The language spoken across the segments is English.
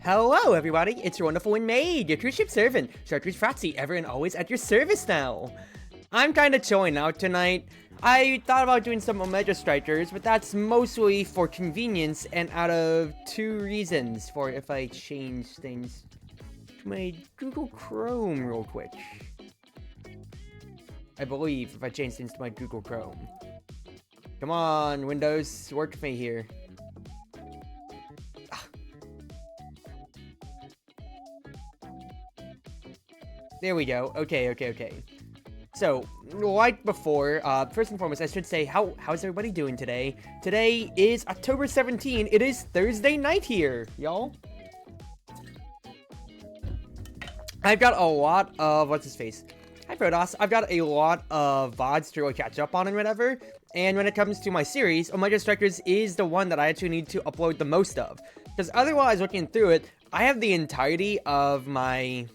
Hello everybody, it's your Wonderful Wind Mage, your Cruz Ship servant, Chartreuse Proxy, ever and always at your service now. I'm kinda chilling out tonight. I thought about doing some Omega Strikers, but that's mostly for convenience and out of two reasons for if I change things to my Google Chrome real quick. I believe if I change things to my Google Chrome. Come on, Windows, work with me here. There we go. Okay. So, like before, first and foremost, I should say, how's everybody doing today? Today is October 17. It is Thursday night here, y'all. I've got a lot of, what's his face? Hi, Protoss. I've got a lot of VODs to really catch up on and whatever. And when it comes to my series, Omega Strikers is the one that I actually need to upload the most of. Because otherwise, looking through it, I have the entirety of my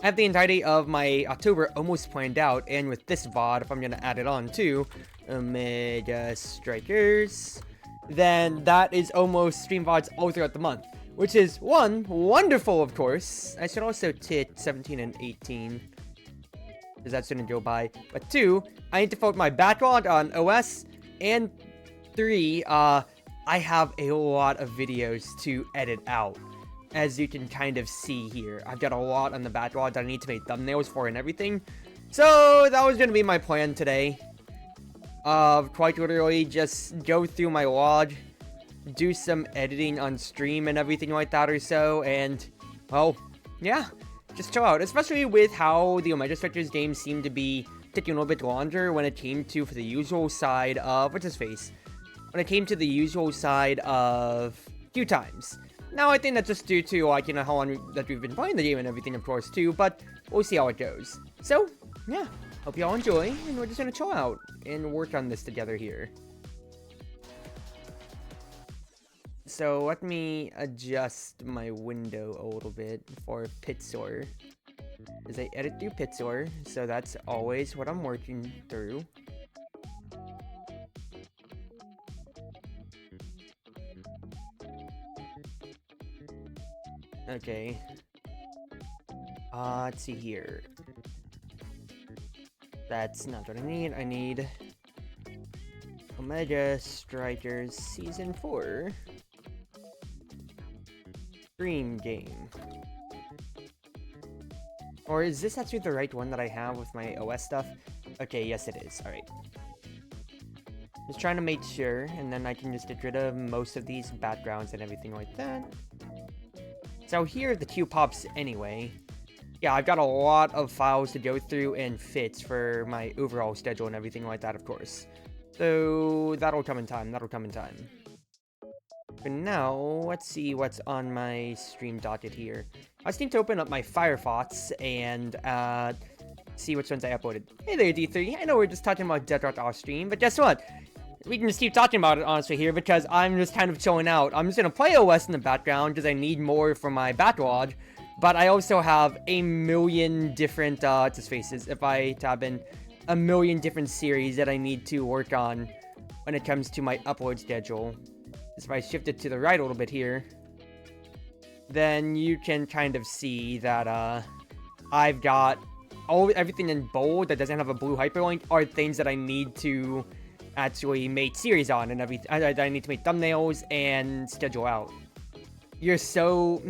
October almost planned out, and with this VOD, if I'm gonna add it on to Omega Strikers, then that is almost stream VODs all throughout the month, which is, one, wonderful, of course. I should also tit 17 and 18, because that's gonna go by, but two, I need to fill my backlog on OS, and three, I have a lot of videos to edit out. As you can kind of see here, I've got a lot on the backlog that I need to make thumbnails for and everything. So that was going to be my plan today. Quite literally just go through my log, do some editing on stream and everything like that or so, and, well, yeah, just chill out. Especially with how the Omega Strikers games seem to be taking a little bit longer when it came to, for the usual side of, what's his face? When it came to the usual side of queue times. Now, I think that's just due to, like, you know, how long that we've been playing the game and everything, of course, too, but we'll see how it goes. So, yeah, hope y'all enjoy, and we're just gonna chill out and work on this together here. So, let me adjust my window a little bit for Pitsor, as I edit through Pitsor, so that's always what I'm working through. Okay. Let's see here. That's not what I need. I need Omega Strikers Season 4 stream game. Or is this actually the right one that I have with my OS stuff? Okay, yes it is. Alright. Just trying to make sure, and then I can just get rid of most of these backgrounds and everything like that. So here the queue pops anyway. Yeah, I've got a lot of files to go through and fits for my overall schedule and everything like that, of course. So that'll come in time, For now, let's see what's on my stream docket here. I just need to open up my Firefox and see which ones I uploaded. Hey there, D3. I know we're just talking about Dead Rock off stream, but guess what? We can just keep talking about it, honestly, here, because I'm just kind of chilling out. I'm just going to play OS in the background, because I need more for my backlog, but I also have a million different, faces, if I tab in, a million different series that I need to work on when it comes to my upload schedule. If I shift it to the right a little bit here, then you can kind of see that, I've got everything in bold that doesn't have a blue hyperlink are things that I need to actually make series on and everything. I need to make thumbnails and schedule out. You're so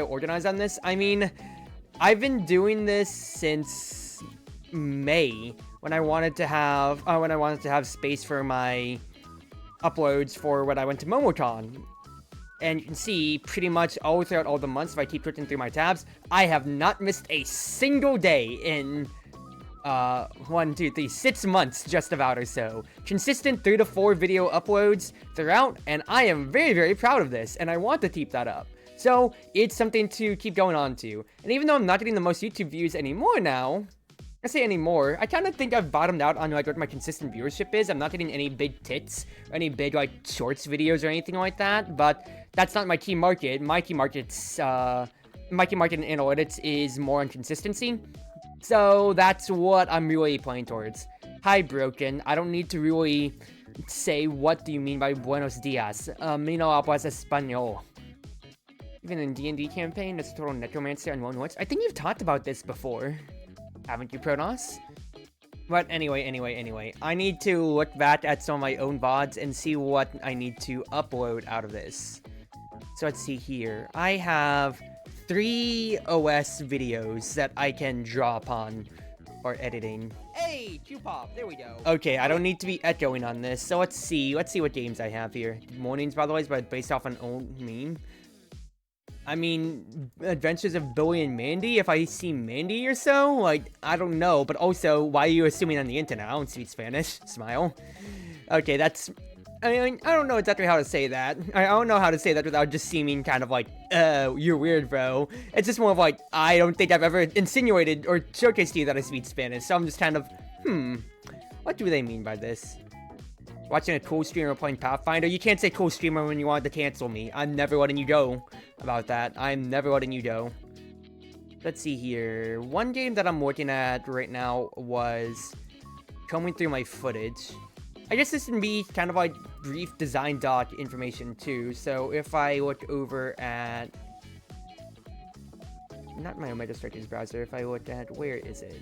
organized on this. I mean, I've been doing this since May when I wanted to have space for my uploads for when I went to MomoCon. And you can see pretty much all throughout all the months, if I keep clicking through my tabs, I have not missed a single day in 6 months just about or so. Consistent 3 to 4 video uploads throughout, and I am very, very proud of this, and I want to keep that up. So, it's something to keep going on to. And even though I'm not getting the most YouTube views anymore now, I say anymore, I kind of think I've bottomed out on like what my consistent viewership is. I'm not getting any big tits, or any big like shorts videos or anything like that, but that's not my key market. My key market in analytics is more on consistency. So that's what I'm really playing towards. Hi, Broken. I don't need to really say what do you mean by buenos dias. Mi no hablas español. Even in D&D campaign, it's a total necromancer and one once. I think you've talked about this before, haven't you, Pronos? But anyway, I need to look back at some of my own VODs and see what I need to upload out of this. So let's see here. I have 3 OS videos that I can draw upon for editing. Hey, Q-Pop, there we go. Okay, I don't need to be echoing on this, so let's see what games I have here. Mornings, by the way, is based off an old meme. I mean, Adventures of Billy and Mandy, if I see Mandy or so, like, I don't know, but also, why are you assuming on the internet? I don't speak Spanish. Smile. Okay, that's, I mean, I don't know exactly how to say that. I don't know how to say that without just seeming kind of like, you're weird, bro. It's just more of like, I don't think I've ever insinuated or showcased to you that I speak Spanish, so I'm just kind of, what do they mean by this? Watching a cool streamer playing Pathfinder? You can't say cool streamer when you want to cancel me. I'm never letting you go about that. I'm never letting you go. Let's see here. One game that I'm looking at right now was combing through my footage. I guess this can be kind of like brief design doc information too. So if I look over at, not my Omega Strikers browser, if I look at, where is it?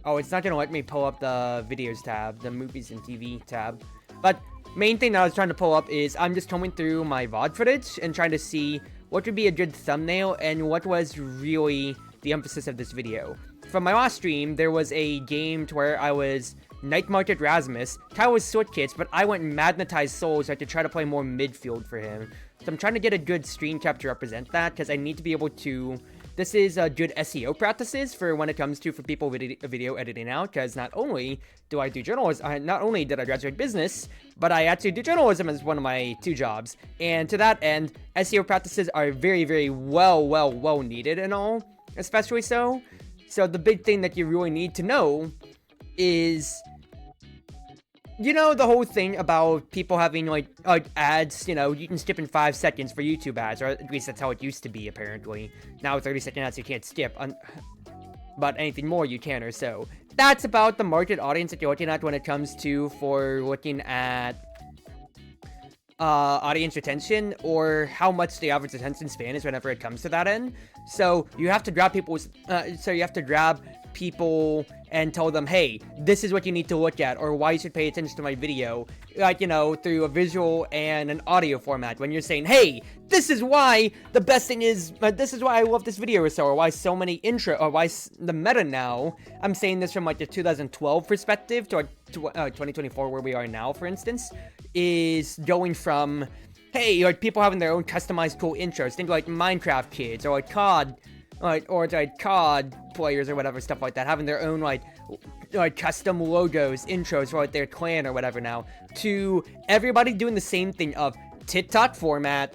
Oh, it's not gonna let me pull up the videos tab, the movies and TV tab. But main thing that I was trying to pull up is I'm just combing through my VOD footage and trying to see what would be a good thumbnail and what was really the emphasis of this video. From my last stream, there was a game to where I was Night Market Rasmus. Kyle was Sword Kits, but I went Magnetized Souls so I could try to play more midfield for him. So I'm trying to get a good stream cap to represent that because I need to be able to. This is good SEO practices for when it comes to for people video editing out, because not only do I do journalism, not only did I graduate business, but I actually do journalism as one of my 2 jobs. And to that end, SEO practices are very, very well needed and all, especially so. So the big thing that you really need to know is, you know, the whole thing about people having like ads, you know, you can skip in 5 seconds for YouTube ads, or at least that's how it used to be apparently. Now 30-second ads you can't skip, but anything more you can or so. That's about the market audience that you're looking at when it comes to for looking at audience retention, or how much the average attention span is whenever it comes to that end. So you have to grab people and tell them, hey, this is what you need to look at, or why you should pay attention to my video, like, you know, through a visual and an audio format. When you're saying, hey, this is why the best thing is, this is why I love this video or so, or why so many or why the meta now, I'm saying this from like the 2012 perspective to 2024 where we are now, for instance, is going from, hey, like people having their own customized cool intros, think like Minecraft kids, or like COD, or like COD players or whatever, stuff like that, having their own like custom logos, intros for like their clan or whatever now, to everybody doing the same thing of TikTok format,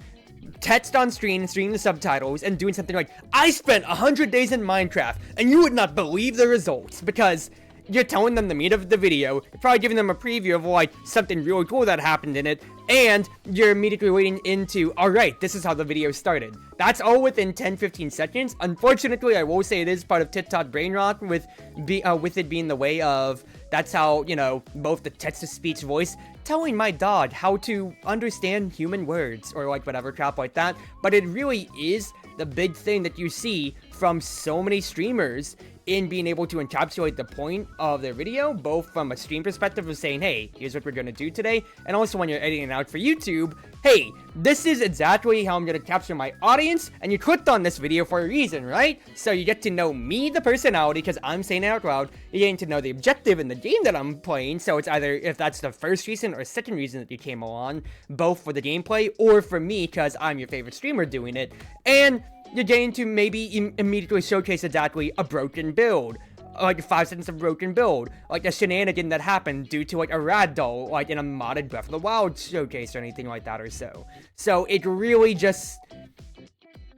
text on screen, streaming the subtitles, and doing something like, I spent 100 days in Minecraft, and you would not believe the results, because you're telling them the meat of the video, you're probably giving them a preview of like something really cool that happened in it, and you're immediately leading into, alright, this is how the video started. That's all within 10-15 seconds. Unfortunately, I will say it is part of TikTok brain rot with it being the way of, that's how, you know, both the text-to-speech voice, telling my dog how to understand human words, or like whatever crap like that, but it really is the big thing that you see from so many streamers in being able to encapsulate the point of their video, both from a stream perspective of saying, hey, here's what we're gonna do today, and also when you're editing it out for YouTube, hey, this is exactly how I'm gonna capture my audience, and you clicked on this video for a reason, right? So you get to know me, the personality, because I'm saying it out loud, you're getting to know the objective in the game that I'm playing, so it's either, if that's the first reason or second reason that you came along, both for the gameplay, or for me, because I'm your favorite streamer doing it, and you're getting to maybe immediately showcase exactly a broken build, like 5 seconds of broken build, like a shenanigan that happened due to like a ragdoll, like in a modded Breath of the Wild showcase or anything like that or so. So it really just,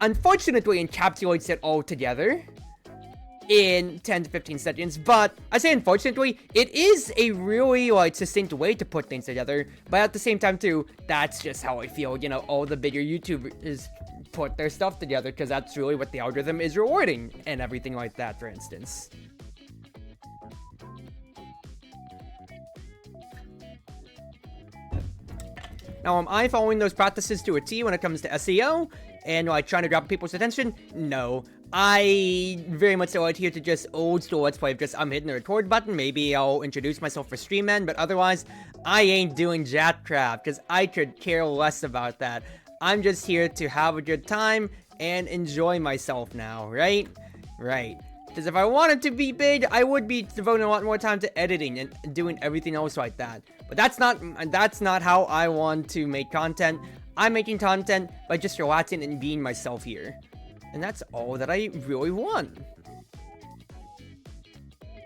unfortunately, encapsulates it all together in 10 to 15 seconds, but I say unfortunately, it is a really like succinct way to put things together, but at the same time too, that's just how I feel, you know, all the bigger YouTubers put their stuff together, because that's really what the algorithm is rewarding, and everything like that, for instance. Now, am I following those practices to a T when it comes to SEO and like trying to grab people's attention? No. I very much so adhere to just old school let's play of just I'm hitting the record button, maybe I'll introduce myself for stream end, but otherwise, I ain't doing jack crap, because I could care less about that. I'm just here to have a good time and enjoy myself now, right? Right. Because if I wanted to be big, I would be devoting a lot more time to editing and doing everything else like that. But that's not how I want to make content. I'm making content by just relaxing and being myself here. And that's all that I really want.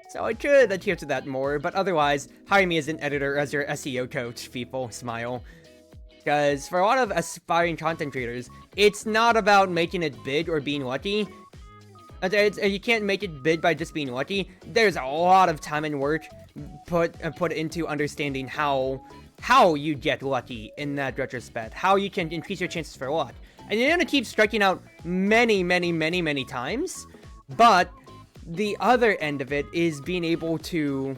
So I could adhere to that more, but otherwise, hire me as an editor, as your SEO coach, people. Smile. Because for a lot of aspiring content creators, it's not about making it big or being lucky. You can't make it big by just being lucky. There's a lot of time and work put into understanding how you get lucky in that retrospect, how you can increase your chances for luck. And you're gonna keep striking out many times, but the other end of it is being able to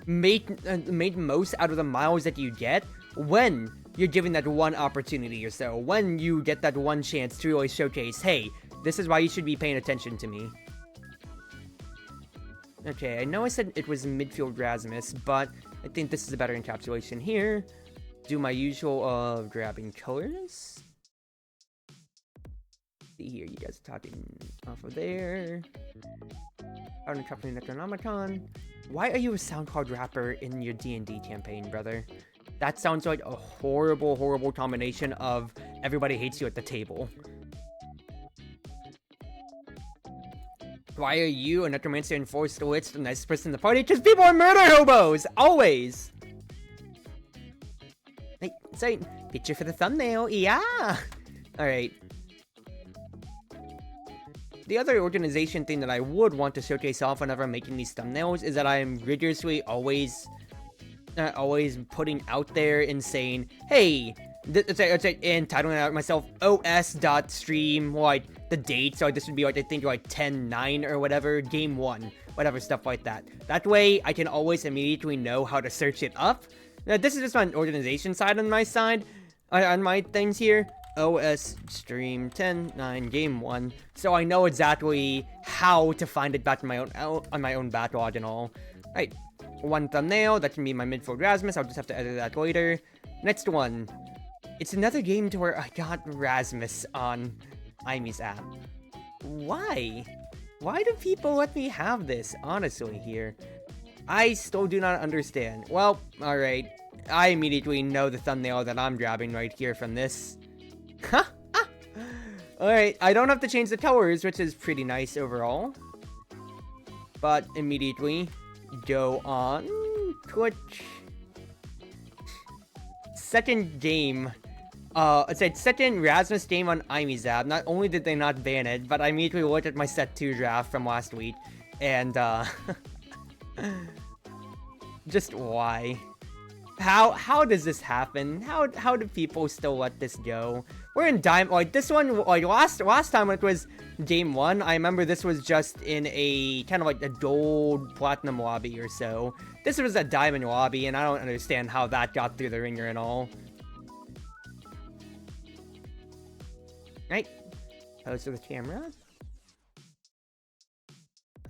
make most out of the miles that you get when you're given that one opportunity or so, when you get that one chance to really showcase, hey, this is why you should be paying attention to me. Okay, I know I said it was midfield Rasmus, but I think this is a better encapsulation here. Do my usual of grabbing colors. See here, you guys are talking off of there. Out of company Necronomicon. Why are you a SoundCloud rapper in your D&D campaign, brother? That sounds like a horrible combination of everybody hates you at the table. Why are you a necromancer and forced to witch the nicest person in the party? Because people are murder hobos! Always! Hey, sorry, picture for the thumbnail, yeah! Alright. The other organization thing that I would want to showcase off whenever I'm making these thumbnails is that I am rigorously always putting out there and saying, hey, and titling out myself os.stream, like, the date, so this would be, like, I think, like, 10-9 or whatever, game 1, whatever, stuff like that. That way, I can always immediately know how to search it up. Now, this is just on organization side on my side, on my things here. OS stream 10-9 game 1, so I know exactly how to find it back in my own backlog and all. Right, one thumbnail, that can be my midfield Rasmus, I'll just have to edit that later. Next one. It's another game to where I got Rasmus on Imy's app. Why? Why do people let me have this, honestly, here? I still do not understand. Well, alright. I immediately know the thumbnail that I'm grabbing right here from this. Alright, I don't have to change the colors, which is pretty nice overall. But immediately, go on Twitch. Second game. It's a second Rasmus game on Imy's app. Not only did they not ban it, but I immediately looked at my set 2 draft from last week. And, just why? How does this happen? How do people still let this go? We're in Diamond, like, this one, like, last time when it was game 1, I remember this was just in a, kind of like a gold platinum lobby or so. This was a diamond lobby, and I don't understand how that got through the ringer and all. Right, pose to the camera.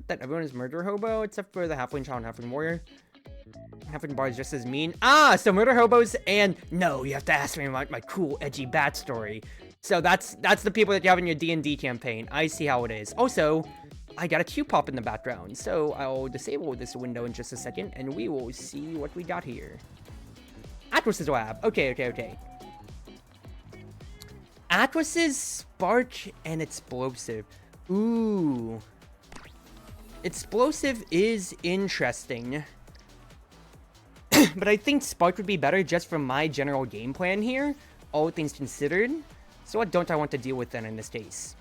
That everyone is murder hobo, except for the halfling child and halfling warrior. Halfling bar is just as mean. Ah, so murder hobos, and no, you have to ask me about my cool, edgy backstory. So that's the people that you have in your D&D campaign. I see how it is. Also, I got a Q pop in the background, so I'll disable this window in just a second, and we will see what we got here. Atlas's lab. Okay. Atlas's spark and explosive. Ooh. Explosive is interesting. But I think Spark would be better just from my general game plan here, all things considered. So what don't I want to deal with then in this case?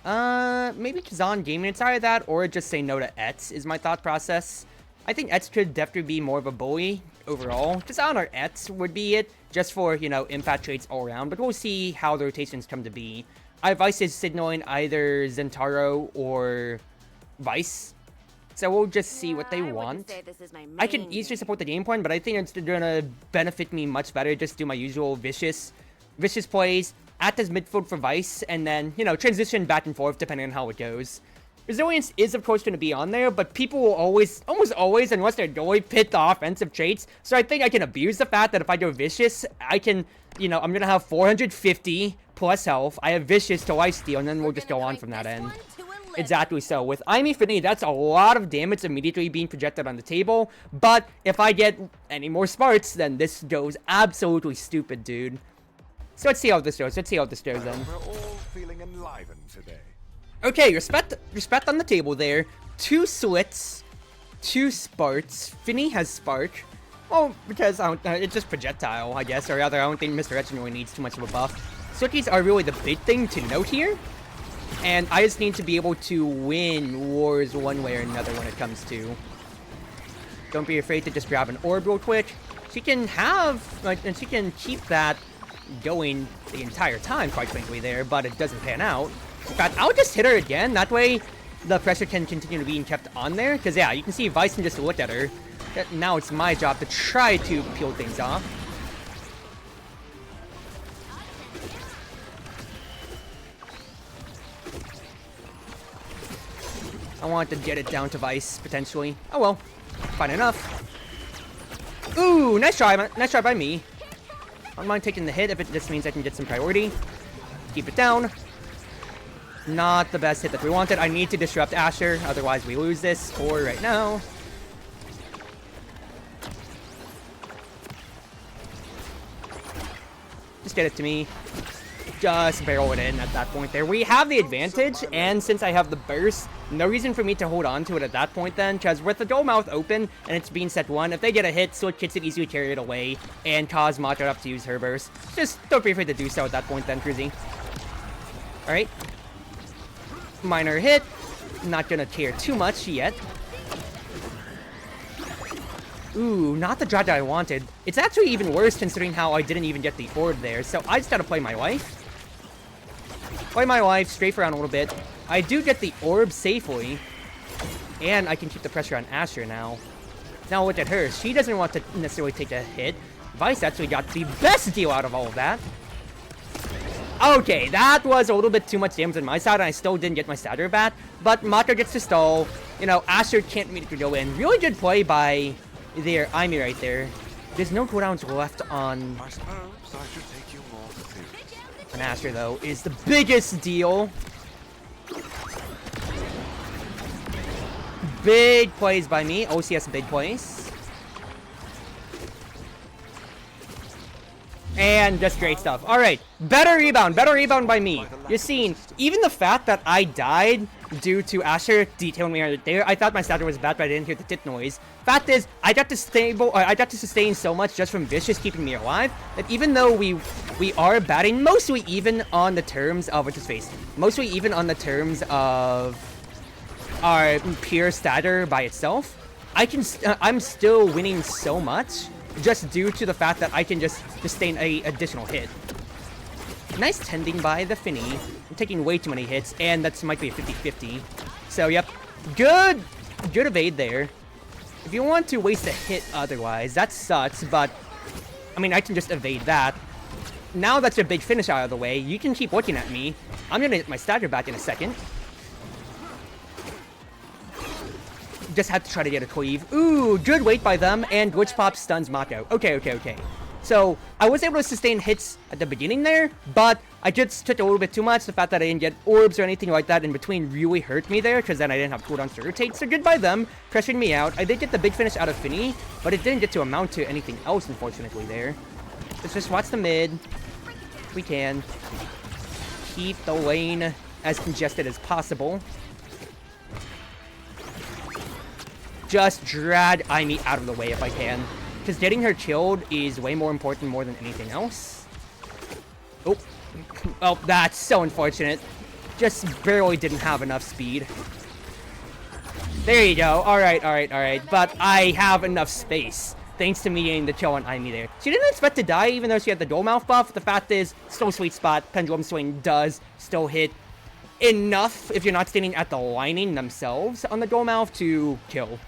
Maybe Kazan Gaming, it's either that or just say no to Etz is my thought process. I think Etz could definitely be more of a bully overall. Just on our Etz would be it, just for, you know, impact traits all around, but we'll see how the rotations come to be. I have Vice is signaling either Zentaro or Vice. So we'll just see what they I wouldn't want. say this is my I can main easily game. support the game point, but I think it's gonna benefit me much better. Just do my usual vicious plays, act as midfield for Vice, and then, you know, transition back and forth depending on how it goes. Resilience is, of course, going to be on there, but people will almost always, unless they're really pick the offensive traits. So I think I can abuse the fact that if I go Vicious, I can, you know, I'm going to have 450 plus health. I have Vicious to lifesteal, and then we'll just go on from that end. Exactly so. With Amy Finny, that's a lot of damage immediately being projected on the table. But if I get any more smarts, then this goes absolutely stupid, dude. So let's see how this goes. Let's see how this goes then. We're all feeling enlivened today. Okay, respect on the table there. 2 slits, 2 sparks. Finny has spark. Well, because it's just projectile, I guess. Or rather, I don't think Mr. Etchin really needs too much of a buff. Switchies are really the big thing to note here. And I just need to be able to win wars one way or another when it comes to. Don't be afraid to just grab an orb real quick. She can have, and she can keep that going the entire time, quite frankly, there, but it doesn't pan out. In fact, I'll just hit her again. That way, the pressure can continue to be kept on there. Because, yeah, you can see Vice can just look at her. Now it's my job to try to peel things off. I want to get it down to Vice, potentially. Oh, well. Fine enough. Ooh, nice try by me. I don't mind taking the hit if it just means I can get some priority. Keep it down. Not the best hit that we wanted. I need to disrupt Asher, otherwise we lose this for right now. Just get it to me. Just barrel it in at that point there. We have the advantage, and since I have the burst, no reason for me to hold on to it at that point then, because with the dual mouth open and it's being set 1, if they get a hit, Sword Kits could easily carry it away and cause Matra up to use her burst. Just don't be afraid to do so at that point then, Cruzy. Alright. Minor hit. Not gonna care too much yet. Ooh, not the drop that I wanted. It's actually even worse considering how I didn't even get the orb there, so I just gotta play my life. Play my life, strafe around a little bit. I do get the orb safely, and I can keep the pressure on Asher now. Now look at her. She doesn't want to necessarily take a hit. Vice actually got the best deal out of all of that. Okay, that was a little bit too much damage on my side, and I still didn't get my stagger back. But Matra gets to stall. You know, Asher can't immediately go in. Really good play by there, Amy right there. There's no cooldowns left on I suppose I should take you more seriously. an Asher, though, is the biggest deal. Big plays by me. OCS big plays. And just great stuff. Alright, better rebound by me. You're seeing, even the fact that I died due to Asher detailing me right there, I thought my stature was bad, but I didn't hear the tit noise. Fact is, I got to sustain so much just from Vicious keeping me alive, that even though we are batting mostly even on the terms of, what's his face, mostly even on the terms of our pure stature by itself, I'm still winning so much, just due to the fact that I can just sustain a additional hit. Nice tending by the Finny. I'm taking way too many hits, and that's might be a 50-50. So, yep. Good evade there. If you want to waste a hit otherwise, that sucks, but, I mean, I can just evade that. Now that's your big finish out of the way, you can keep looking at me. I'm gonna get my stagger back in a second. Just had to try to get a cleave. Ooh, good weight by them, and Glitch Pop stuns Mako. Okay. So, I was able to sustain hits at the beginning there, but I just took a little bit too much. The fact that I didn't get orbs or anything like that in between really hurt me there, because then I didn't have cooldowns to rotate. So good by them, pressuring me out. I did get the big finish out of Finny, but it didn't get to amount to anything else, unfortunately, there. Let's just watch the mid. We can. Keep the lane as congested as possible. Just drag Amy out of the way if I can. Because getting her killed is way more important more than anything else. Oh, that's so unfortunate. Just barely didn't have enough speed. There you go. Alright. But I have enough space. Thanks to me getting the kill on Amy there. She didn't expect to die even though she had the dual mouth buff. The fact is, still sweet spot. Pendulum swing does still hit enough if you're not standing at the lining themselves on the dual mouth to kill.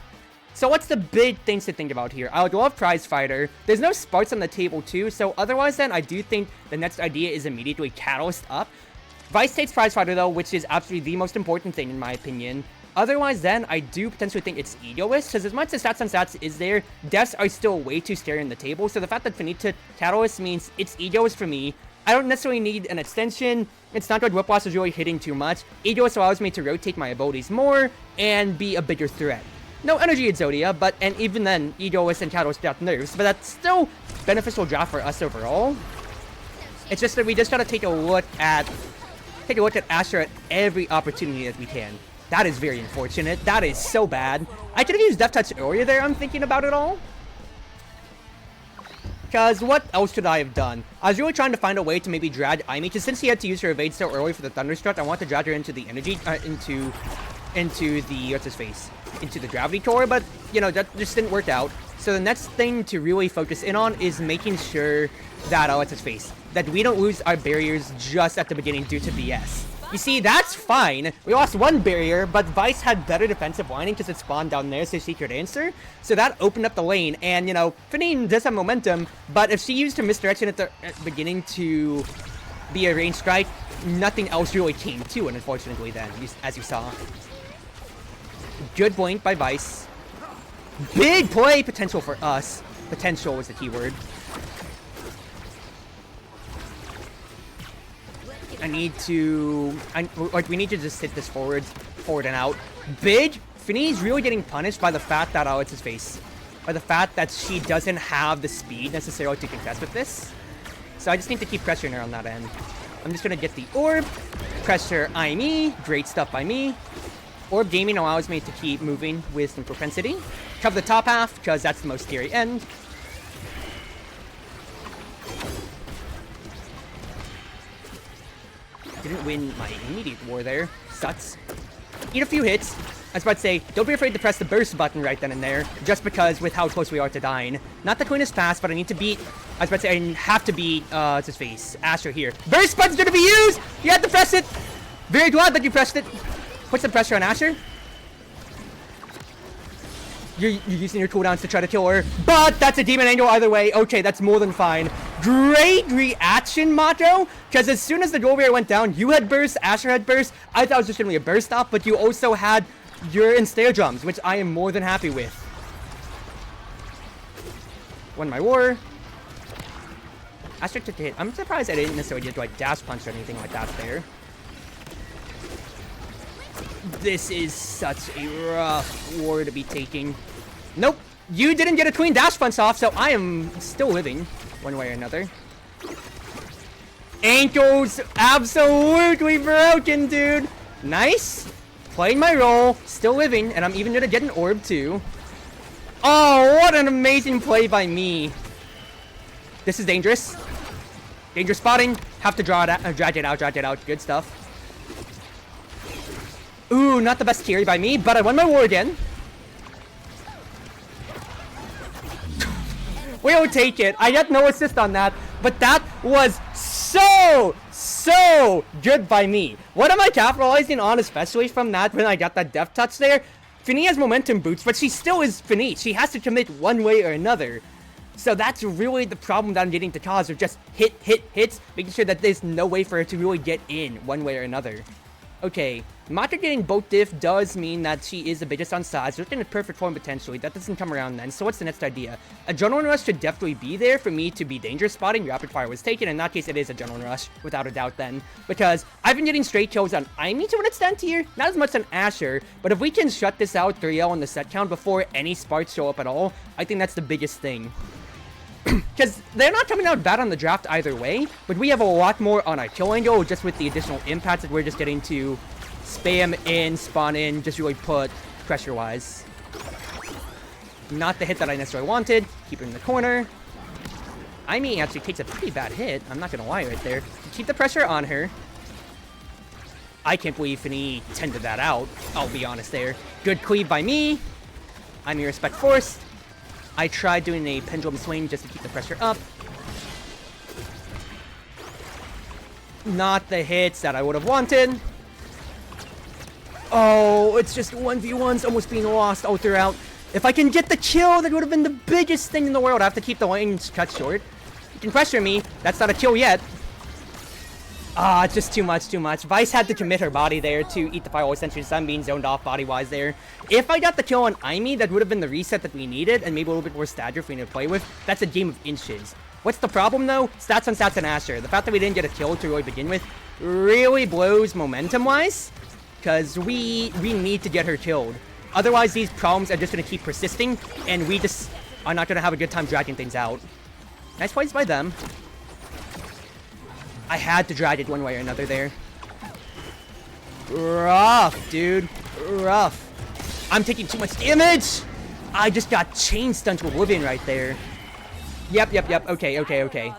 So what's the big things to think about here? I would love Prize Fighter. There's no Sparks on the table too, so otherwise then I do think the next idea is immediately Catalyst up. Vice takes Prize Fighter though, which is absolutely the most important thing in my opinion. Otherwise then, I do potentially think it's Egoist, because as much as Stats on Stats is there, deaths are still way too scary in the table, so the fact that Finita Catalyst means it's Egoist for me. I don't necessarily need an extension. It's not like Whiplash is really hitting too much. Egoist allows me to rotate my abilities more and be a bigger threat. No Energy Exodia, and even then, Egoist and Catalyst got nerfs, but that's still beneficial draft for us overall. It's just that we just gotta take a look at Asher at every opportunity that we can. That is very unfortunate. That is so bad. I could have used Death Touch earlier there, I'm thinking about it all. Because what else could I have done? I was really trying to find a way to maybe drag Aimee, because since he had to use her evade so early for the Thunderstruck, I want to drag her into the energy, into the, what's his face? Into the Gravity Core, but, you know, that just didn't work out. So the next thing to really focus in on is making sure that, what's his face? That we don't lose our barriers just at the beginning due to BS. You see, that's fine. We lost one barrier, but Vice had better defensive lining because it spawned down there, so Secret Answer. So that opened up the lane, and, you know, Fanine does have momentum, but if she used her misdirection at the beginning to be a ranged strike, nothing else really came to it, unfortunately, then, as you saw. Good blink by Vice. Big play potential for us. Potential was the keyword. We need to just hit this forward and out. Big. Finny's really getting punished by the fact that, it's his face. By the fact that she doesn't have the speed necessarily to contest with this. So I just need to keep pressuring her on that end. I'm just gonna get the orb. Pressure Aimee. Great stuff by me. Orb gaming allows me to keep moving with some propensity. Cover the top half, because that's the most scary end. Didn't win my immediate war there. Sucks. Eat a few hits. I was about to say, don't be afraid to press the burst button right then and there, just because with how close we are to dying. Not the cleanest pass, but I need to beat... I was about to say, I have to beat, what's his face? Asher here. Burst button's gonna be used! You have to press it! Very glad that you pressed it. Put some pressure on Asher. You're using your cooldowns to try to kill her, but that's a demon angle either way. Okay, that's more than fine. Great reaction, Macho, because as soon as the goal barrier went down, you had burst, Asher had burst. I thought it was just going to be a burst stop, but you also had your Ensnare drums, which I am more than happy with. Won my war. Asher took a hit. I'm surprised I didn't necessarily get like dash punch or anything like that there. This is such a rough war to be taking. Nope. You didn't get a clean dash punch off, so I am still living one way or another. Ankles absolutely broken, dude. Nice. Playing my role. Still living, and I'm even going to get an orb, too. Oh, what an amazing play by me. This is dangerous. Dangerous spotting. Have to drag it out. Good stuff. Ooh, not the best carry by me, but I won my war again. We'll take it. I got no assist on that, but that was so good by me. What am I capitalizing on, especially from that when I got that death touch there? Finny has momentum boots, but she still is Finny. She has to commit one way or another. So that's really the problem that I'm getting to cause, of just hits, making sure that there's no way for her to really get in one way or another. Okay, Matra getting both diff does mean that she is the biggest on size. She's in a perfect form potentially. That doesn't come around then. So what's the next idea? Adrenaline Rush should definitely be there for me to be dangerous spotting. Rapid Fire was taken. In that case, it is Adrenaline Rush, without a doubt then. Because I've been getting straight kills on Aimee to an extent here. Not as much on Asher. But if we can shut this out 3-0 on the set count before any sparks show up at all, I think that's the biggest thing. Because they're not coming out bad on the draft either way, but we have a lot more on our kill angle just with the additional impacts that we're just getting to spam in, spawn in, just really put pressure-wise. Not the hit that I necessarily wanted. Keep it in the corner. Aimee actually takes a pretty bad hit. I'm not going to lie right there. Keep the pressure on her. I can't believe Finny tended that out. I'll be honest there. Good cleave by me. Aimee respect forced. I tried doing a pendulum swing just to keep the pressure up. Not the hits that I would have wanted. Oh, it's just 1v1s almost being lost all throughout. If I can get the kill, that would have been the biggest thing in the world. I have to keep the lanes cut short. You can pressure me. That's not a kill yet. Ah, it's just too much, too much. Vice had to commit her body there to eat the Firewall Sentry, so I'm being zoned off body-wise there. If I got the kill on Aimee, that would have been the reset that we needed, and maybe a little bit more stagger for me to play with. That's a game of inches. What's the problem, though? Stats on Stats and Asher. The fact that we didn't get a kill to really begin with really blows momentum-wise, because we need to get her killed. Otherwise, these problems are just going to keep persisting, and we just are not going to have a good time dragging things out. Nice plays by them. I had to drag it one way or another there. Rough, dude. Rough. I'm taking too much damage! I just got chain stunned to Oblivion right there. Yep. Okay.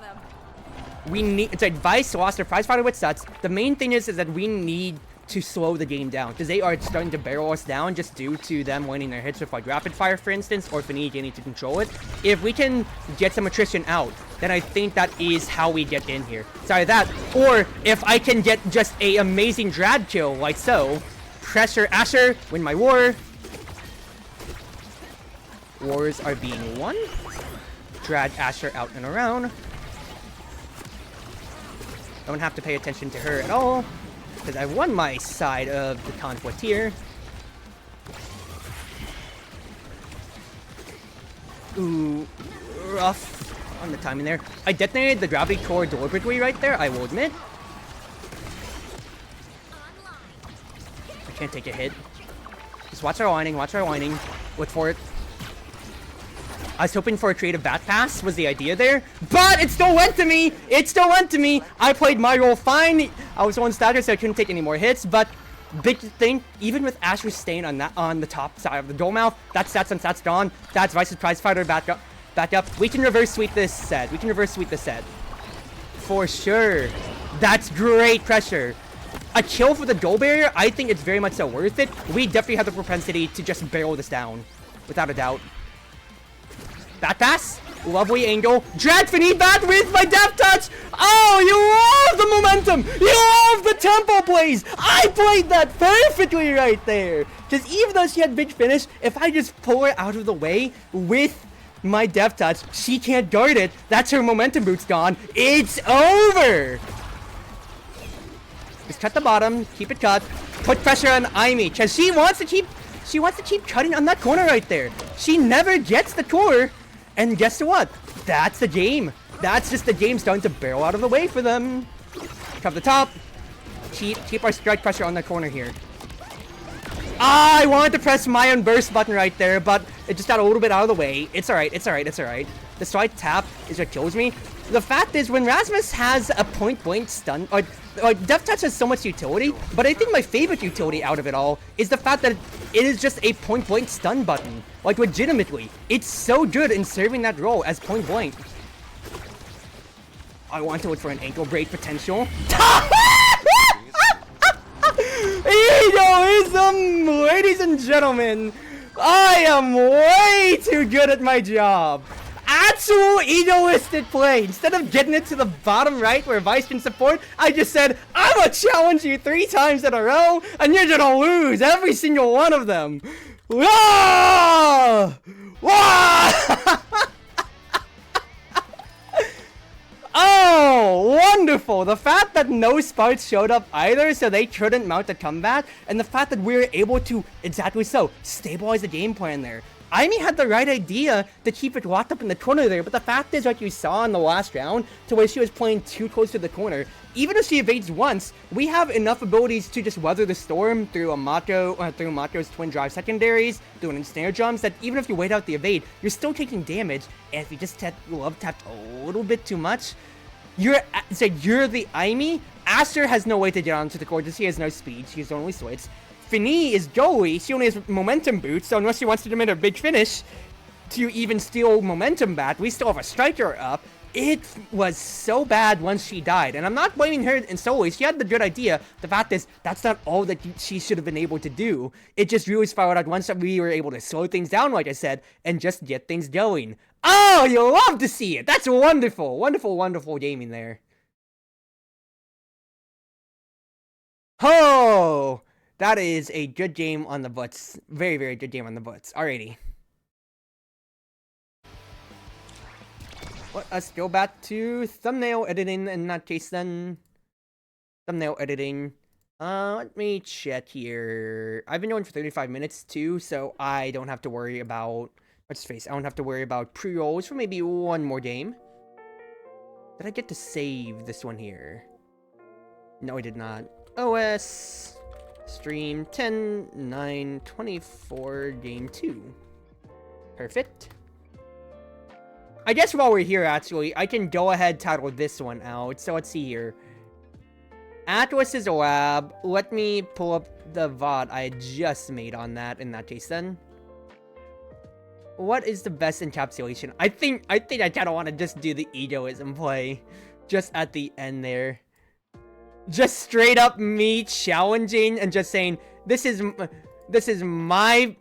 We need... It's like Vice lost their prize fighter with stats. The main thing is that we need to slow the game down, because they are starting to barrel us down just due to them winning their hits with like rapid fire, for instance, or Finny getting to control it. If we can get some attrition out, then I think that is how we get in here. Sorry, that, or if I can get just a amazing drag kill like so, pressure Asher, win my war. Wars are being won. Drag Asher out and around. Don't have to pay attention to her at all, because I won my side of the conflict here. Ooh, rough on the timing there. I detonated the gravity core deliberately right there, I will admit. I can't take a hit. Just watch our lining, Look for it. I was hoping for a creative bat pass was the idea there, but it still went to me! I played my role fine. I was on stagger, so I couldn't take any more hits, but big thing, even with Asher staying on the top side of the door mouth, that's stats on stats gone. That's Vice's prize fighter back up. We can reverse sweep this set. For sure. That's great pressure. A kill for the goal barrier, I think it's very much so worth it. We definitely have the propensity to just barrel this down, without a doubt. Bat pass, lovely angle. Drag Finny back with my death touch. Oh, you love the momentum. You love the tempo plays. I played that perfectly right there. Because even though she had big finish, if I just pull her out of the way with my death touch, she can't guard it. That's her momentum boots gone. It's over. Just cut the bottom, keep it cut. Put pressure on Aimee, because she wants to keep cutting on that corner right there. She never gets the core. And guess what? That's the game. That's just the game starting to barrel out of the way for them. Cover the top. Keep our strike pressure on the corner here. I wanted to press my own burst button right there, but it just got a little bit out of the way. It's alright. The strike tap is what kills me. The fact is, when Rasmus has a point-blank stun, or Death Touch has so much utility, but I think my favorite utility out of it all is the fact that it is just a point-blank stun button. Like, legitimately. It's so good in serving that role as point-blank. I want to look for an ankle break potential. Egoism, ladies and gentlemen. I am way too good at my job. Actual egoistic play. Instead of getting it to the bottom right where Vice can support, I just said, I'm gonna challenge you 3 times in a row, and you're gonna lose every single one of them. Whoa! Whoa! Oh, wonderful! The fact that no Sparks showed up either, so they couldn't mount a comeback, and the fact that we were able to, exactly so, stabilize the game plan there. Aimee had the right idea to keep it locked up in the corner there, but the fact is, like you saw in the last round, to where she was playing too close to the corner, even if she evades once, we have enough abilities to just weather the storm through through Mako's twin drive secondaries, through an ensnare jumps, that even if you wait out the evade, you're still taking damage, and if you just love tapped a little bit too much, you're the Aimee. Asher has no way to get onto the core, because he has no speed, she's only switch. Finny is goalie, she only has momentum boots, so unless she wants to commit a big finish to even steal momentum back, we still have a striker up. It was so bad once she died, and I'm not blaming her in solely. She had the good idea. The fact is, that's not all that she should have been able to do. It just really spiraled out once we were able to slow things down, like I said, and just get things going. Oh, you love to see it! That's wonderful! Wonderful, wonderful gaming there. Oh! That is a good game on the butts. Very, very good game on the butts. Alrighty. Let's go back to thumbnail editing in that case then. Thumbnail editing. Let me check here. I've been going for 35 minutes too, so I don't have to worry about... Let's face, I don't have to worry about pre-rolls for maybe one more game. Did I get to save this one here? No, I did not. OS... Stream 10/9/24 game 2. Perfect. I guess while we're here, actually, I can go ahead title this one out. So let's see here. Atlas's Lab. Let me pull up the VOD I just made on that in that case then. What is the best encapsulation? I think I kind of want to just do the egoism play. Just at the end there. Just straight up me challenging and just saying, this is my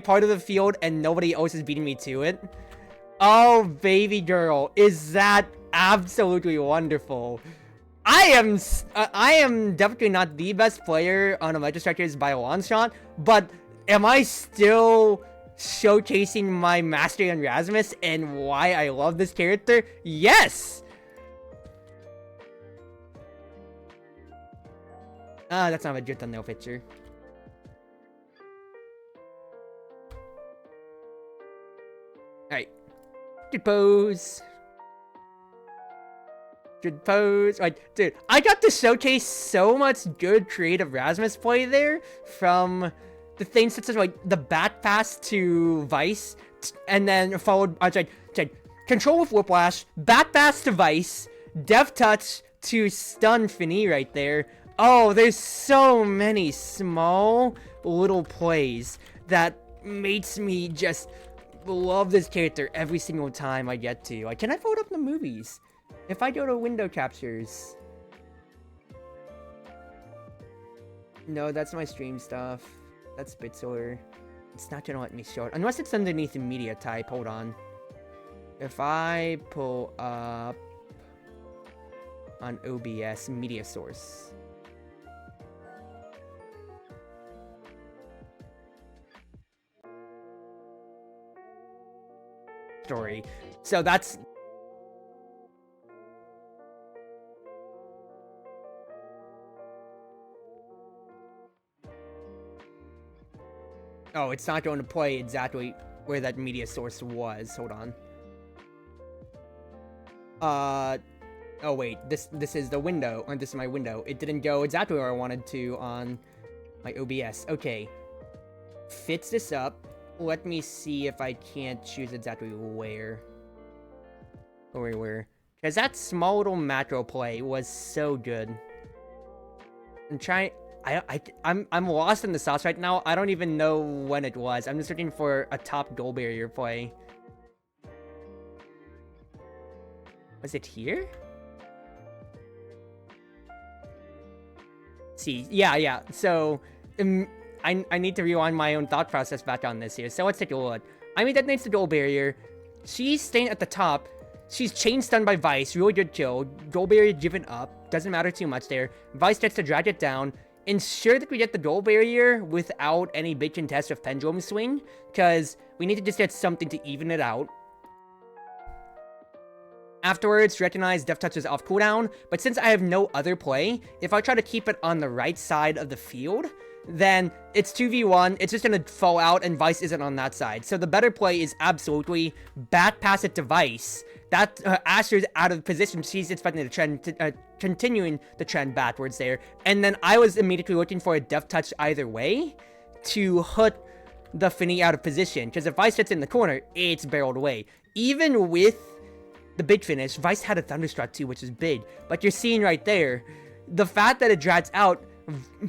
part of the field and nobody else is beating me to it. Oh, baby girl, is that absolutely wonderful. I am definitely not the best player on a Retrospectors by a long shot, but am I still showcasing my mastery on Rasmus and why I love this character? Yes! That's not a good thumbnail picture. Alright. Good pose. Good pose. Like, dude, I got to showcase so much good creative Rasmus play there, from the things such as like the bat pass to Vice, and then followed control with Whiplash, bat pass to Vice, Death Touch to stun Finny right there. Oh, there's so many small little plays that makes me just love this character every single time I get to. Like, can I load up the movies? If I go to window captures. No, that's my stream stuff. That's Bitsolar. It's not gonna let me show it. Unless it's underneath the media type. Hold on. If I pull up on OBS media source. Story. So that's... Oh, it's not going to play exactly where that media source was. Hold on. Oh wait, this is the window, or this is my window. It didn't go exactly where I wanted to on my OBS. Okay. Fits this up. Let me see if I can't choose exactly where. Where? Because that small little macro play was so good. I'm trying... I'm lost in the sauce right now. I don't even know when it was. I'm just looking for a top goal barrier play. Was it here? See, yeah. So, I need to rewind my own thought process back on this here. So let's take a look. I mean, that needs the goal barrier. She's staying at the top. She's chain stunned by Vice. Really good kill. Goal barrier given up. Doesn't matter too much there. Vice gets to drag it down. Ensure that we get the goal barrier without any big contest of pendulum swing, because we need to just get something to even it out. Afterwards, recognize Death Touch is off cooldown, but since I have no other play, if I try to keep it on the right side of the field, then it's 2v1, it's just gonna fall out, and Vice isn't on that side. So the better play is absolutely bat pass it to Vice. That Asher's out of position, she's expecting the trend, continuing the trend backwards there. And then I was immediately looking for a Death Touch either way to hook the Finny out of position, because if Vice gets in the corner, it's barreled away. Even with the big finish, Vice had a Thunderstruck too, which is big. But you're seeing right there, the fact that it drags out,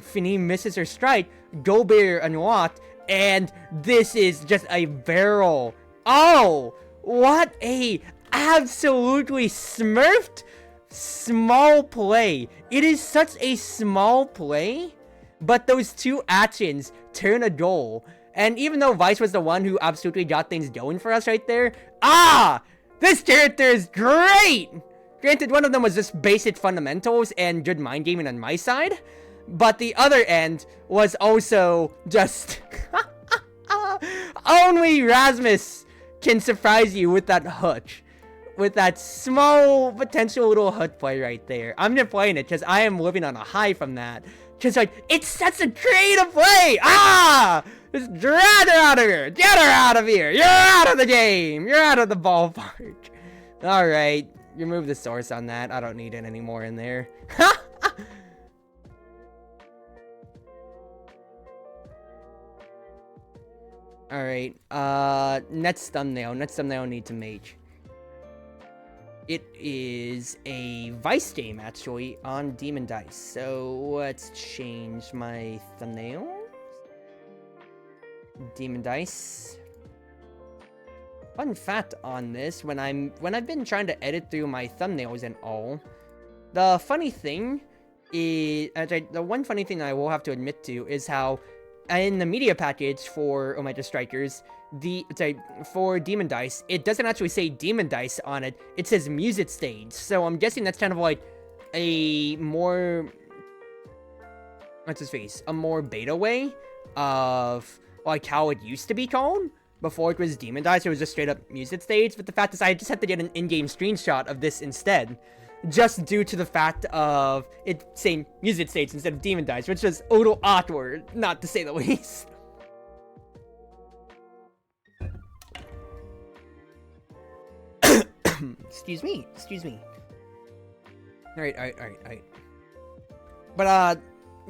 Finny misses her strike, goal barrier unlocked, and this is just a barrel. Oh, what a absolutely smurfed small play. It is such a small play, but those two actions turn a goal. And even though Vice was the one who absolutely got things going for us right there, this character is great! Granted, one of them was just basic fundamentals and good mind gaming on my side, but the other end was also just... Only Rasmus can surprise you with that hutch. With that small potential little hut play right there. I'm just playing it because I am living on a high from that. Just like, it's such a creative play! Ah! Just drag her out of here! Get her out of here! You're out of the game! You're out of the ballpark! Alright, remove the source on that. I don't need it anymore in there. Alright, next thumbnail. Next thumbnail needs a mage. It is a Vice game, actually, on Demon Dice. So, let's change my thumbnail. Demon Dice. Fun fact on this, when I've been trying to edit through my thumbnails and all, the funny thing is, the one funny thing I will have to admit to is how in the media package for Omega Strikers, for Demon Dice, it doesn't actually say Demon Dice on it. It says Music Stage. So I'm guessing that's kind of like a more, what's his face? A more beta way of like how it used to be called before it was Demon Dice. It was just straight up Music Stage. But the fact is, I just had to get an in-game screenshot of this instead, just due to the fact of it saying Music Stage instead of Demon Dice, which was a little awkward, not to say the least. Excuse me. Alright. But,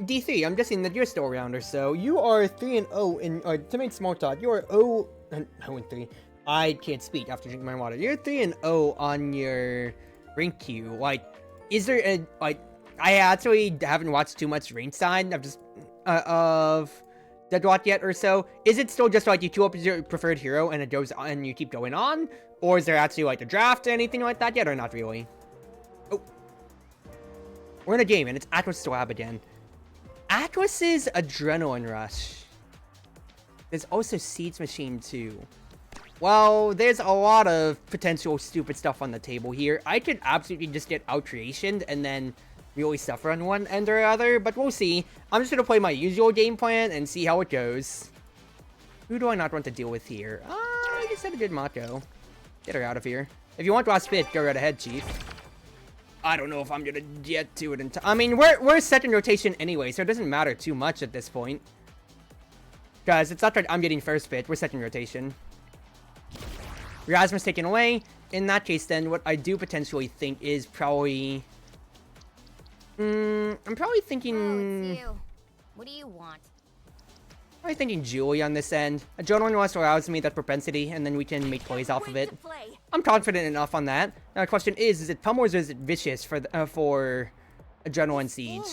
D3, I'm guessing that you're still around or so. You are 3-0 in, to make small talk, you are 0-3. I can't speak after drinking my water. You're 3-0 on your rank queue. Like, is there a, like, I actually haven't watched too much Ringside of just, of Deadlock yet or so. Is it still just like you queue up as your preferred hero and it goes on and you keep going on? Or is there actually like a draft or anything like that yet, or not really? Oh. We're in a game and it's Atlas Slab again. Atlas's Adrenaline Rush. There's also Siege Machine too. Well, there's a lot of potential stupid stuff on the table here. I could absolutely just get out-creationed and then really suffer on one end or other, but we'll see. I'm just gonna play my usual game plan and see how it goes. Who do I not want to deal with here? I just had a good Mako. Get her out of here. If you want last bit, go right ahead, Chief. I don't know if I'm gonna get to it in time. I mean, we're second rotation anyway, so it doesn't matter too much at this point. Guys, it's not like I'm getting first bit. We're second rotation. Rasmus taken away. In that case, then, what I do potentially think is probably... I'm probably thinking... Oh, it's you. What do you want? I'm thinking Julie on this end. Adrenaline Rush allows me that propensity, and then we can make plays off of it. I'm confident enough on that. Now the question is it Pummels or is it Vicious for Adrenaline Siege?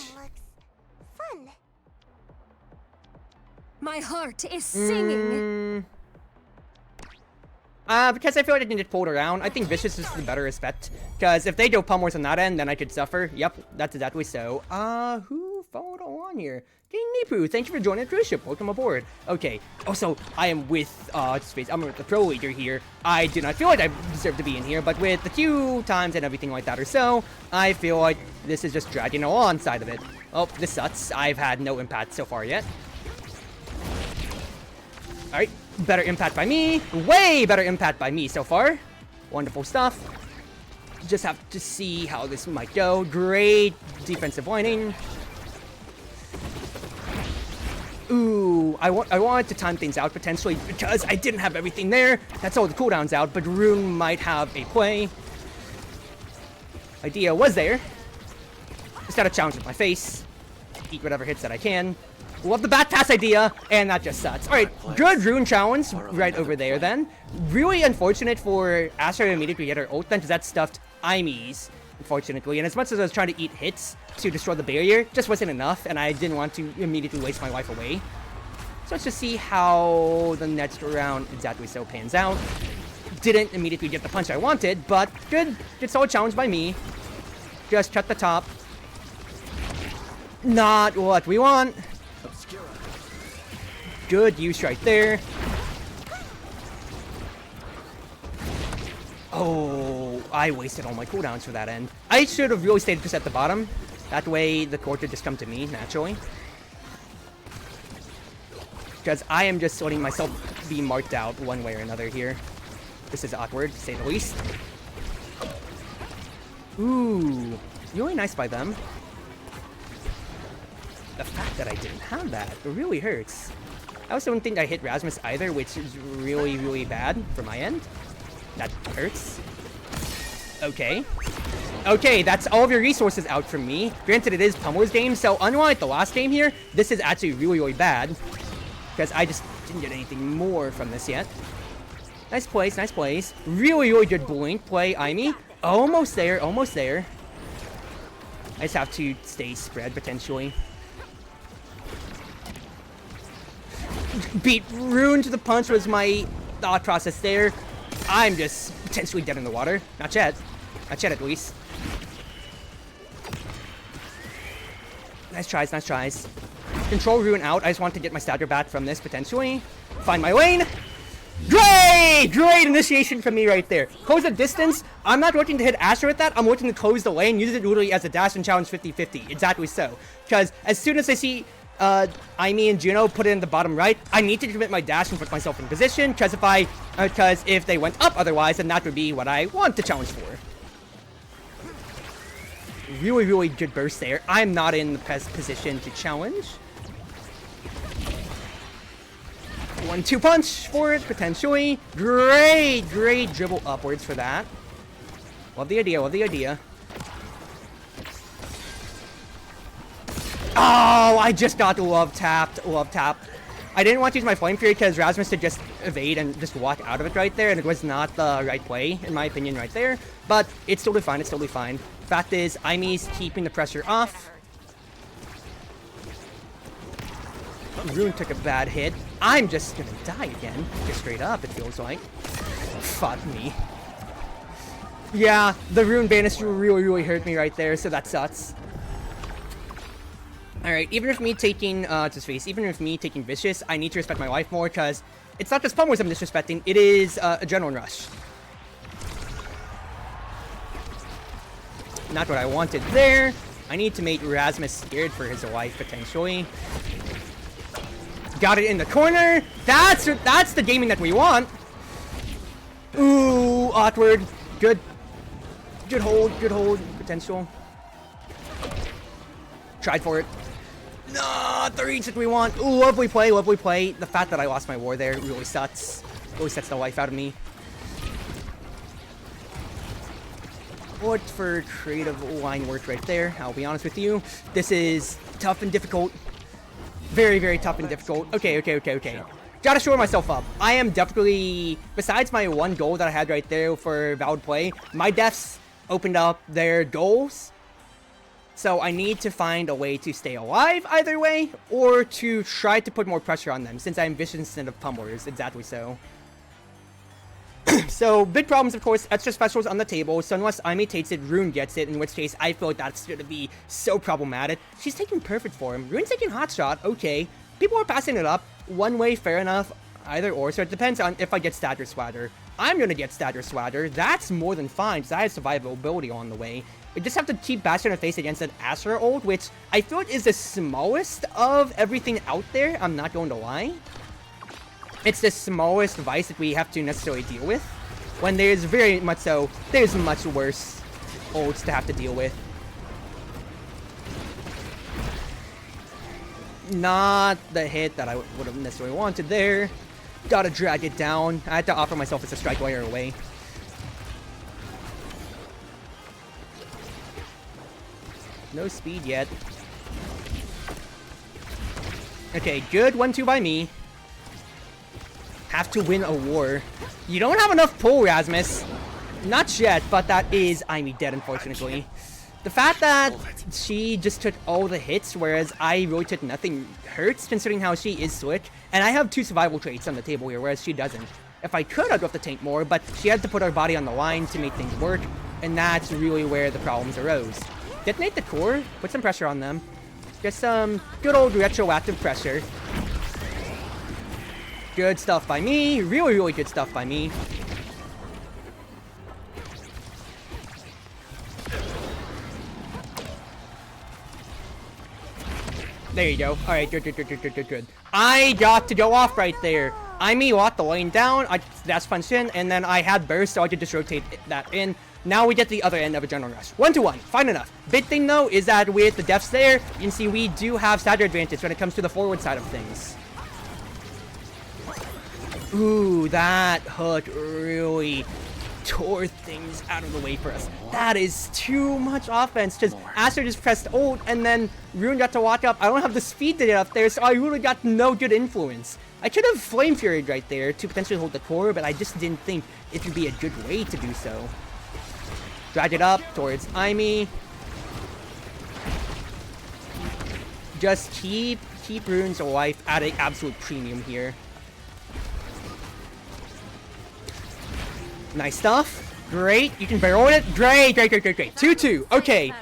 Fun. My heart is singing. Because I feel like I can get pulled around. I think Vicious is the better respect. Because if they go Pummels on that end, then I could suffer. Yep, that's exactly so. Who followed on here? Nipu, thank you for joining the cruise ship. Welcome aboard. Okay. Also, I am with, I'm with the pro leader here. I do not feel like I deserve to be in here, but with the queue times and everything like that or so, I feel like this is just dragging along side of it. Oh, this sucks. I've had no impact so far yet. Alright. Better impact by me. Way better impact by me so far. Wonderful stuff. Just have to see how this might go. Great defensive lining. Ooh, I wanted to time things out potentially because I didn't have everything there. That's all the cooldowns out, but Rune might have a play. Idea was there. Just got a challenge with my face. Eat whatever hits that I can. Love the bat pass idea, and that just sucks. Alright, good Rune challenge right over there then. Really unfortunate for Astra to immediately get her ult then, because that stuffed Imes, unfortunately. And as much as I was trying to eat hits to destroy the barrier, just wasn't enough, and I didn't want to immediately waste my life away. So let's just see how the next round exactly so pans out. Didn't immediately get the punch I wanted, but good solid challenge by me. Just cut the top. Not what we want. Good use right there. Oh, I wasted all my cooldowns for that end. I should have really stayed just at the bottom. That way, the court would just come to me, naturally. Because I am just letting myself be marked out one way or another here. This is awkward, to say the least. Ooh, really nice by them. The fact that I didn't have that really hurts. I also don't think I hit Rasmus either, which is really, really bad for my end. That hurts. Okay. Okay, that's all of your resources out from me. Granted, it is Pummel's game, so unlike the last game here, this is actually really, really bad. Because I just didn't get anything more from this yet. Nice plays, nice plays. Really, really good blink play, Aimee. Almost there, almost there. I just have to stay spread, potentially. Beat Rune to the punch was my thought process there. I'm just potentially dead in the water. Not yet. Not yet, at least. Nice tries, nice tries. Control Rune out. I just want to get my stagger back from this, potentially. Find my lane. Great! Great initiation from me right there. Close the distance. I'm not looking to hit Asher with that. I'm looking to close the lane. Use it literally as a dash and challenge 50-50. Exactly so. Because as soon as I see Aimee and Juno put it in the bottom right, I need to commit my dash and put myself in position. Because if they went up otherwise, then that would be what I want to challenge for. Really, really good burst there. I'm not in the best position to challenge. 1-2 punch for it, potentially. Great, great dribble upwards for that. Love the idea, love the idea. Oh, I just got love tapped, love tapped. I didn't want to use my flame fury because Rasmus could just evade and just walk out of it right there, and it was not the right play, in my opinion, right there. But it's totally fine, it's totally fine. Fact is, Aimee's keeping the pressure off. Rune took a bad hit. I'm just gonna die again. Just straight up, it feels like. Fuck me. Yeah, the Rune banish really, really hurt me right there, so that sucks. Alright, even with me taking, even with me taking Vicious, I need to respect my life more, because it's not just Pummels I'm disrespecting, it is, Adrenaline Rush. Not what I wanted there. I need to make Rasmus scared for his life, potentially. Got it in the corner. That's the gaming that we want. Ooh, awkward. Good hold, potential. Tried for it. No, the reach that we want. Ooh, lovely play, lovely play. The fact that I lost my war there really sucks. Really sets the life out of me. What for creative line work right there. I'll be honest with you. This is tough and difficult. Very, very tough and difficult. Okay. Gotta shore myself up. I am definitely, besides my one goal that I had right there for valid play, my deaths opened up their goals. So I need to find a way to stay alive either way, or to try to put more pressure on them, since I'm vicious instead of pummelers. Exactly so. So, big problems, of course, extra specials on the table, so unless Aimee takes it, Rune gets it, in which case I feel like that's going to be so problematic. She's taking perfect form. Rune's taking hot shot, okay. People are passing it up. One way, fair enough. Either or, so it depends on if I get Stagger Swagger. I'm going to get Stagger Swagger. That's more than fine, because I have survivability on the way. We just have to keep bashing our face against an Asura ult, which I feel like is the smallest of everything out there, I'm not going to lie. It's the smallest vice that we have to necessarily deal with. When there's very much so, there's much worse ults to have to deal with. Not the hit that I would have necessarily wanted there. Gotta drag it down. I had to offer myself as a strike layer away. No speed yet. Okay, good 1-2 by me. Have to win a war. You don't have enough pull, Rasmus. Not yet, but that is Aimee dead, unfortunately. The fact that she just took all the hits, whereas I really took nothing, hurts, considering how she is slick. And I have 2 survival traits on the table here, whereas she doesn't. If I could, I'd have to tank more, but she had to put her body on the line to make things work. And that's really where the problems arose. Detonate the core, put some pressure on them. Just some good old retroactive pressure. Good stuff by me. Really, really good stuff by me. There you go. All right, good. I got to go off right there. I got the lane down. I dash punch in, and then I had burst, so I could just rotate that in. Now we get the other end of a general rush. 1-to-1, fine enough. Big thing though is that with the deaths there, you can see we do have stagger advantage when it comes to the forward side of things. Ooh, that hook really tore things out of the way for us. That is too much offense. Just Aster just pressed ult, and then Rune got to walk up. I don't have the speed to get up there, so I really got no good influence. I could have Flame Furied right there to potentially hold the core, but I just didn't think it would be a good way to do so. Drag it up towards Imi. Just keep Rune's life at an absolute premium here. Nice stuff. Great. You can barrel it. Great. 2-2. Okay.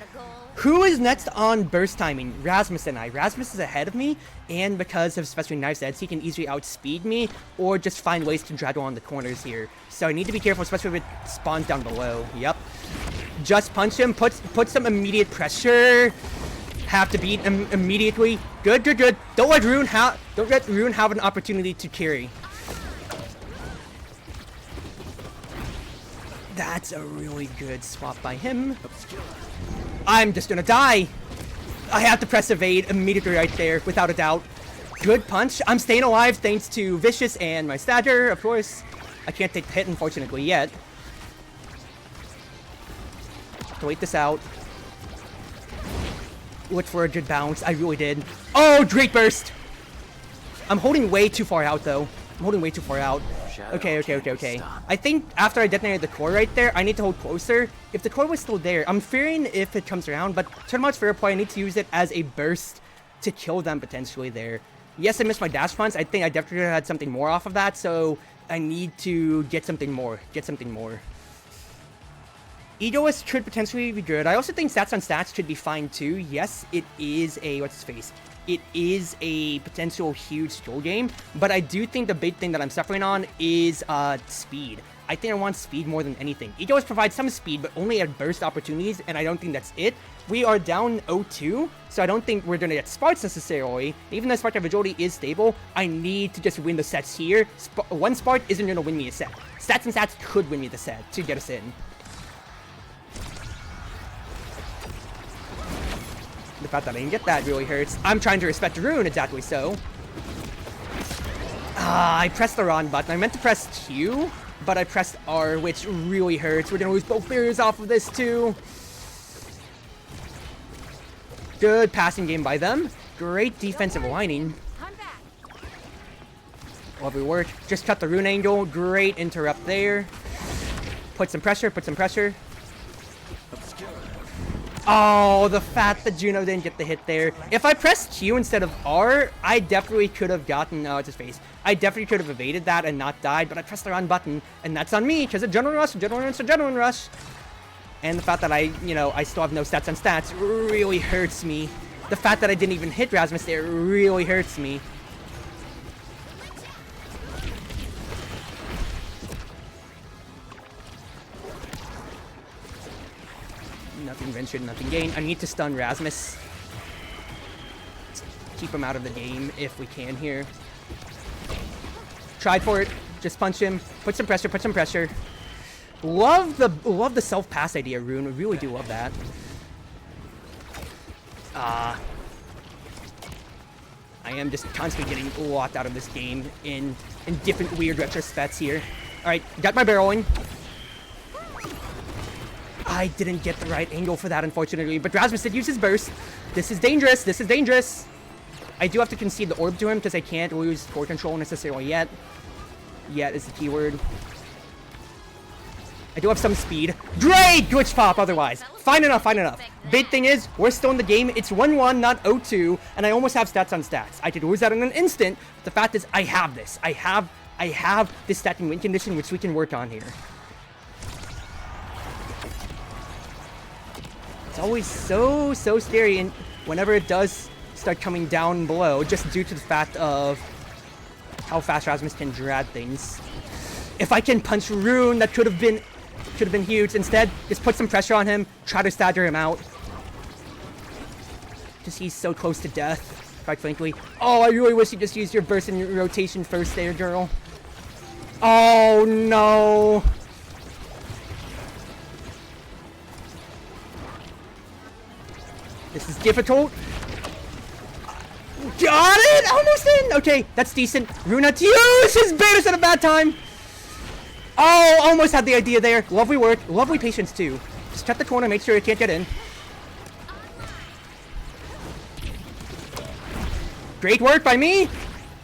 Who is next on burst timing? Rasmus and I. Rasmus is ahead of me, and because of especially Knife's Edge, he can easily outspeed me or just find ways to drag on the corners here. So I need to be careful, especially if it spawns down below. Yep. Just punch him. Put some immediate pressure. Have to beat him immediately. Good. Don't let Rune have an opportunity to carry. That's a really good swap by him. I'm just gonna die. I have to press evade immediately right there, without a doubt. Good punch. I'm staying alive thanks to Vicious and my stagger, of course. I can't take the hit, unfortunately, yet. To wait this out. Look for a good bounce. I really did. Oh, great burst! I'm holding way too far out, though. I'm holding way too far out. Okay. I think after I detonated the core right there, I need to hold closer. If the core was still there, I'm fearing if it comes around, but turn much fair play, I need to use it as a burst to kill them potentially there. Yes, I missed my dash punch. I think I definitely had something more off of that, so I need to get something more. Egoist should potentially be good. I also think stats on stats should be fine too. Yes, it is a, what's his face? It is a potential huge skill game, but I do think the big thing that I'm suffering on is speed. I think I want speed more than anything. Egoist provides some speed, but only at burst opportunities, and I don't think that's it. We are down 0-2, so I don't think we're going to get Sparks necessarily. Even though Spark Agility is stable, I need to just win the sets here. One Spark isn't going to win me a set. Stats and stats could win me the set to get us in. The fact that I didn't get that really hurts. I'm trying to respect Rune, exactly so. I pressed the wrong button. I meant to press Q, but I pressed R, which really hurts. We're gonna lose both barriers off of this too. Good passing game by them. Great defensive lining. Lovely work. Just cut the Rune angle. Great interrupt there. Put some pressure. Oh, the fact that Juno didn't get the hit there. If I pressed Q instead of R, I definitely could have gotten, it's his face. I definitely could have evaded that and not died, but I pressed the wrong button, and that's on me, because adrenaline rush. And the fact that I still have no stats on stats really hurts me. The fact that I didn't even hit Rasmus there really hurts me. Nothing ventured, nothing gained. I need to stun Rasmus. Keep him out of the game if we can here. Tried for it. Just punch him. Put some pressure. Love the self-pass idea, Rune. I really do love that. I am just constantly getting locked out of this game in different weird retrospects here. Alright, got my barreling. I didn't get the right angle for that, unfortunately, but Rasmus did use his burst. This is dangerous. I do have to concede the orb to him because I can't lose core control necessarily yet. Yet is the keyword. I do have some speed. Great glitch pop otherwise. Fine enough. Big thing is, we're still in the game. It's 1-1, not 0-2, and I almost have stats on stats. I could lose that in an instant. But the fact is, I have this. I have this stacking win condition, which we can work on here. It's always so scary, and whenever it does start coming down below, just due to the fact of how fast Rasmus can drag things. If I can punch Rune, that could have been huge. Instead, just put some pressure on him, try to stagger him out. Just he's so close to death. quite frankly. Oh, I really wish you just used your burst and your rotation first there, girl. Oh, no. This is difficult. Got it! Almost in! Okay, that's decent. Runa to use his Betas at a bad time. Oh, almost had the idea there. Lovely work. Lovely patience, too. Just check the corner, make sure it can't get in. Great work by me.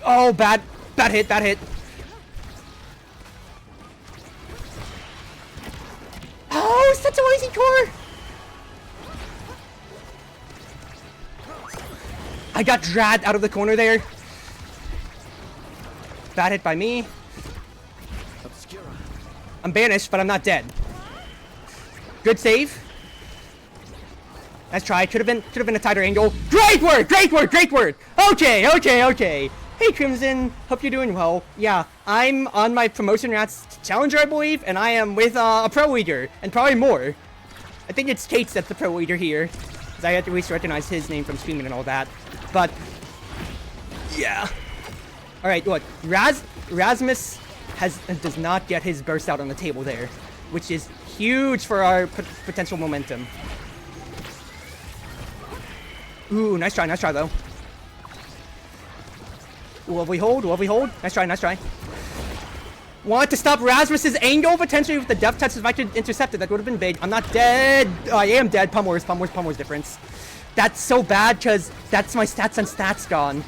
Oh, bad hit, bad hit. Oh, such a lazy core. I got dragged out of the corner there. Bad hit by me. I'm banished, but I'm not dead. Good save. Nice try. Could have been a tighter angle. Great work! Great work! Great work! Okay, okay, okay. Hey Crimson, hope you're doing well. Yeah, I'm on my promotion rats challenger, I believe, and I am with a pro leader, and probably more. I think it's Kate's that's the pro leader here, because I had to at least recognize his name from streaming and all that. But yeah. All right, look, Rasmus does not get his burst out on the table there, which is huge for our potential momentum. Ooh, nice try though. Lovely hold, lovely hold. Nice try, nice try. Want to stop Rasmus's angle potentially with the death touch if I could intercept it. That would have been big. I'm not dead. Oh, I am dead. Pummel's difference. That's so bad because that's my stats on stats gone.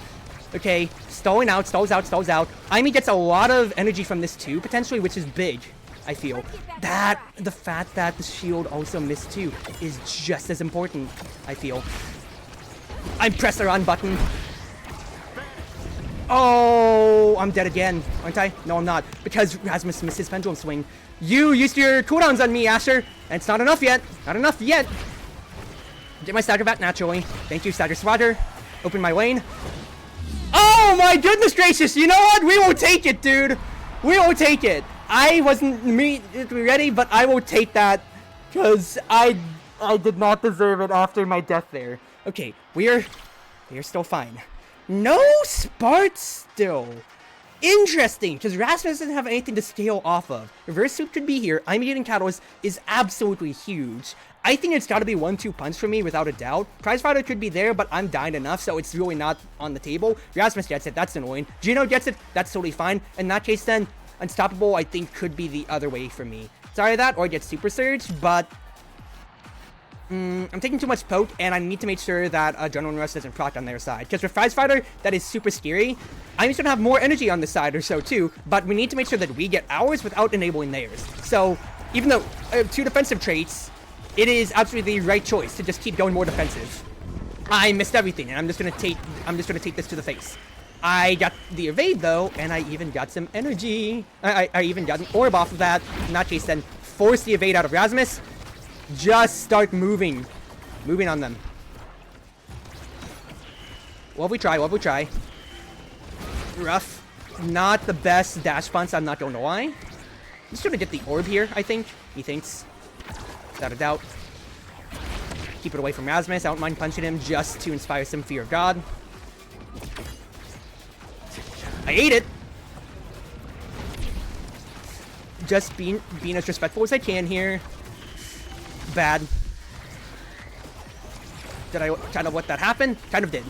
Okay, stalling out, stalls out, stalls out. Aimi gets a lot of energy from this too, potentially, which is big, I feel. The fact that the shield also missed too is just as important, I feel. I pressed the run button. Oh, I'm dead again, aren't I? No, I'm not, because Rasmus missed his pendulum swing. You used your cooldowns on me, Asher, and it's not enough yet. Not enough yet. Get my stagger back naturally. Thank you, Stagger Swagger. Open my lane. Oh my goodness gracious! You know what? We will take it, dude. We will take it. I wasn't ready, but I will take that because I did not deserve it after my death there. Okay, we are still fine. No Spart still. Interesting, because Rasmus doesn't have anything to scale off of. Reverse Soup could be here. I'm eating Catalyst is absolutely huge. I think it's got to be 1-2 punch for me without a doubt. Prize Fighter could be there, but I'm dying enough, so it's really not on the table. Rasmus gets it, that's annoying. Gino gets it, that's totally fine. In that case then, Unstoppable I think could be the other way for me. Sorry that, or I get Super Surge, but I'm taking too much poke, and I need to make sure that Adrenaline Rush doesn't proc on their side. Because with Prize Fighter, that is super scary. I'm just going to have more energy on this side or so too, but we need to make sure that we get ours without enabling theirs. So, even though I have 2 defensive traits, it is absolutely the right choice to just keep going more defensive. I missed everything, and I'm just gonna take this to the face. I got the evade though, and I even got some energy. I even got an orb off of that. In that case, then force the evade out of Rasmus. Just start moving on them. What we try. Rough. Not the best dash punch. I'm not going to lie. I'm just gonna get the orb here. I think he thinks. Without a doubt. Keep it away from Rasmus. I don't mind punching him just to inspire some fear of God. I ate it. Just being as respectful as I can here. Bad. Did I kind of let that happen? Kind of did.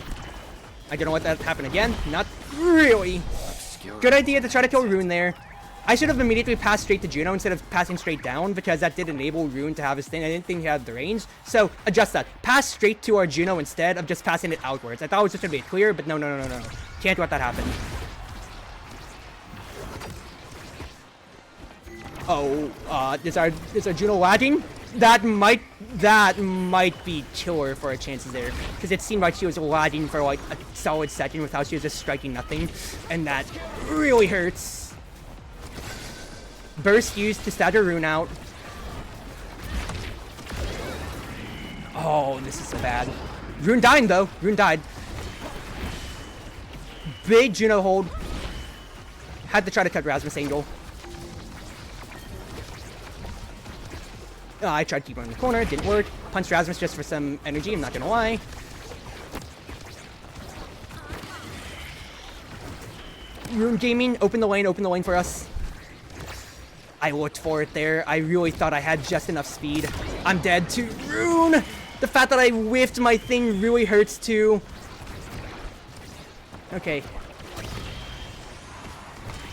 I didn't let that happen again. Not really. Good idea to try to kill Rune there. I should have immediately passed straight to Juno instead of passing straight down because that did enable Rune to have his thing. I didn't think he had the range. So, adjust that. Pass straight to our Juno instead of just passing it outwards. I thought it was just going to be clear, but no. Can't let that happen. Oh, is our Juno lagging? That might be killer for our chances there. Because it seemed like she was lagging for like a solid second with how she was just striking nothing. And that really hurts. Burst used to stagger Rune out. Oh, this is so bad. Rune died though. Rune died. Big Juno hold. Had to try to cut Rasmus angle. I tried to keep him in the corner. Didn't work. Punched Rasmus just for some energy. I'm not gonna lie. Rune Gaming, open the lane for us. I looked for it there. I really thought I had just enough speed. I'm dead to Rune. The fact that I whiffed my thing really hurts too. Okay.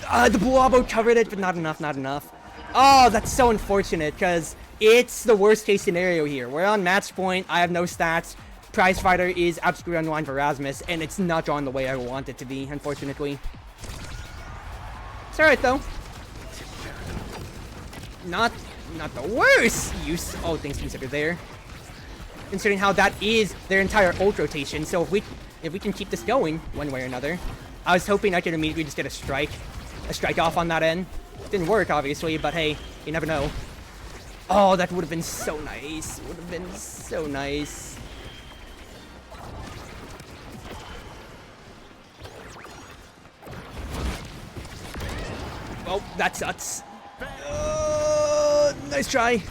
The Blobo covered it, but not enough. Oh, that's so unfortunate, because it's the worst case scenario here. We're on match point, I have no stats, prize fighter is absolutely on the line for Rasmus, and it's not drawn the way I want it to be, unfortunately. It's alright, though. Not the worst use, all things considered there. Considering how that is their entire ult rotation, so if we can keep this going, one way or another. I was hoping I could immediately just get a strike off on that end. Didn't work, obviously, but hey, you never know. Oh, that would have been so nice. Would have been so nice. Oh, that sucks. Nice try.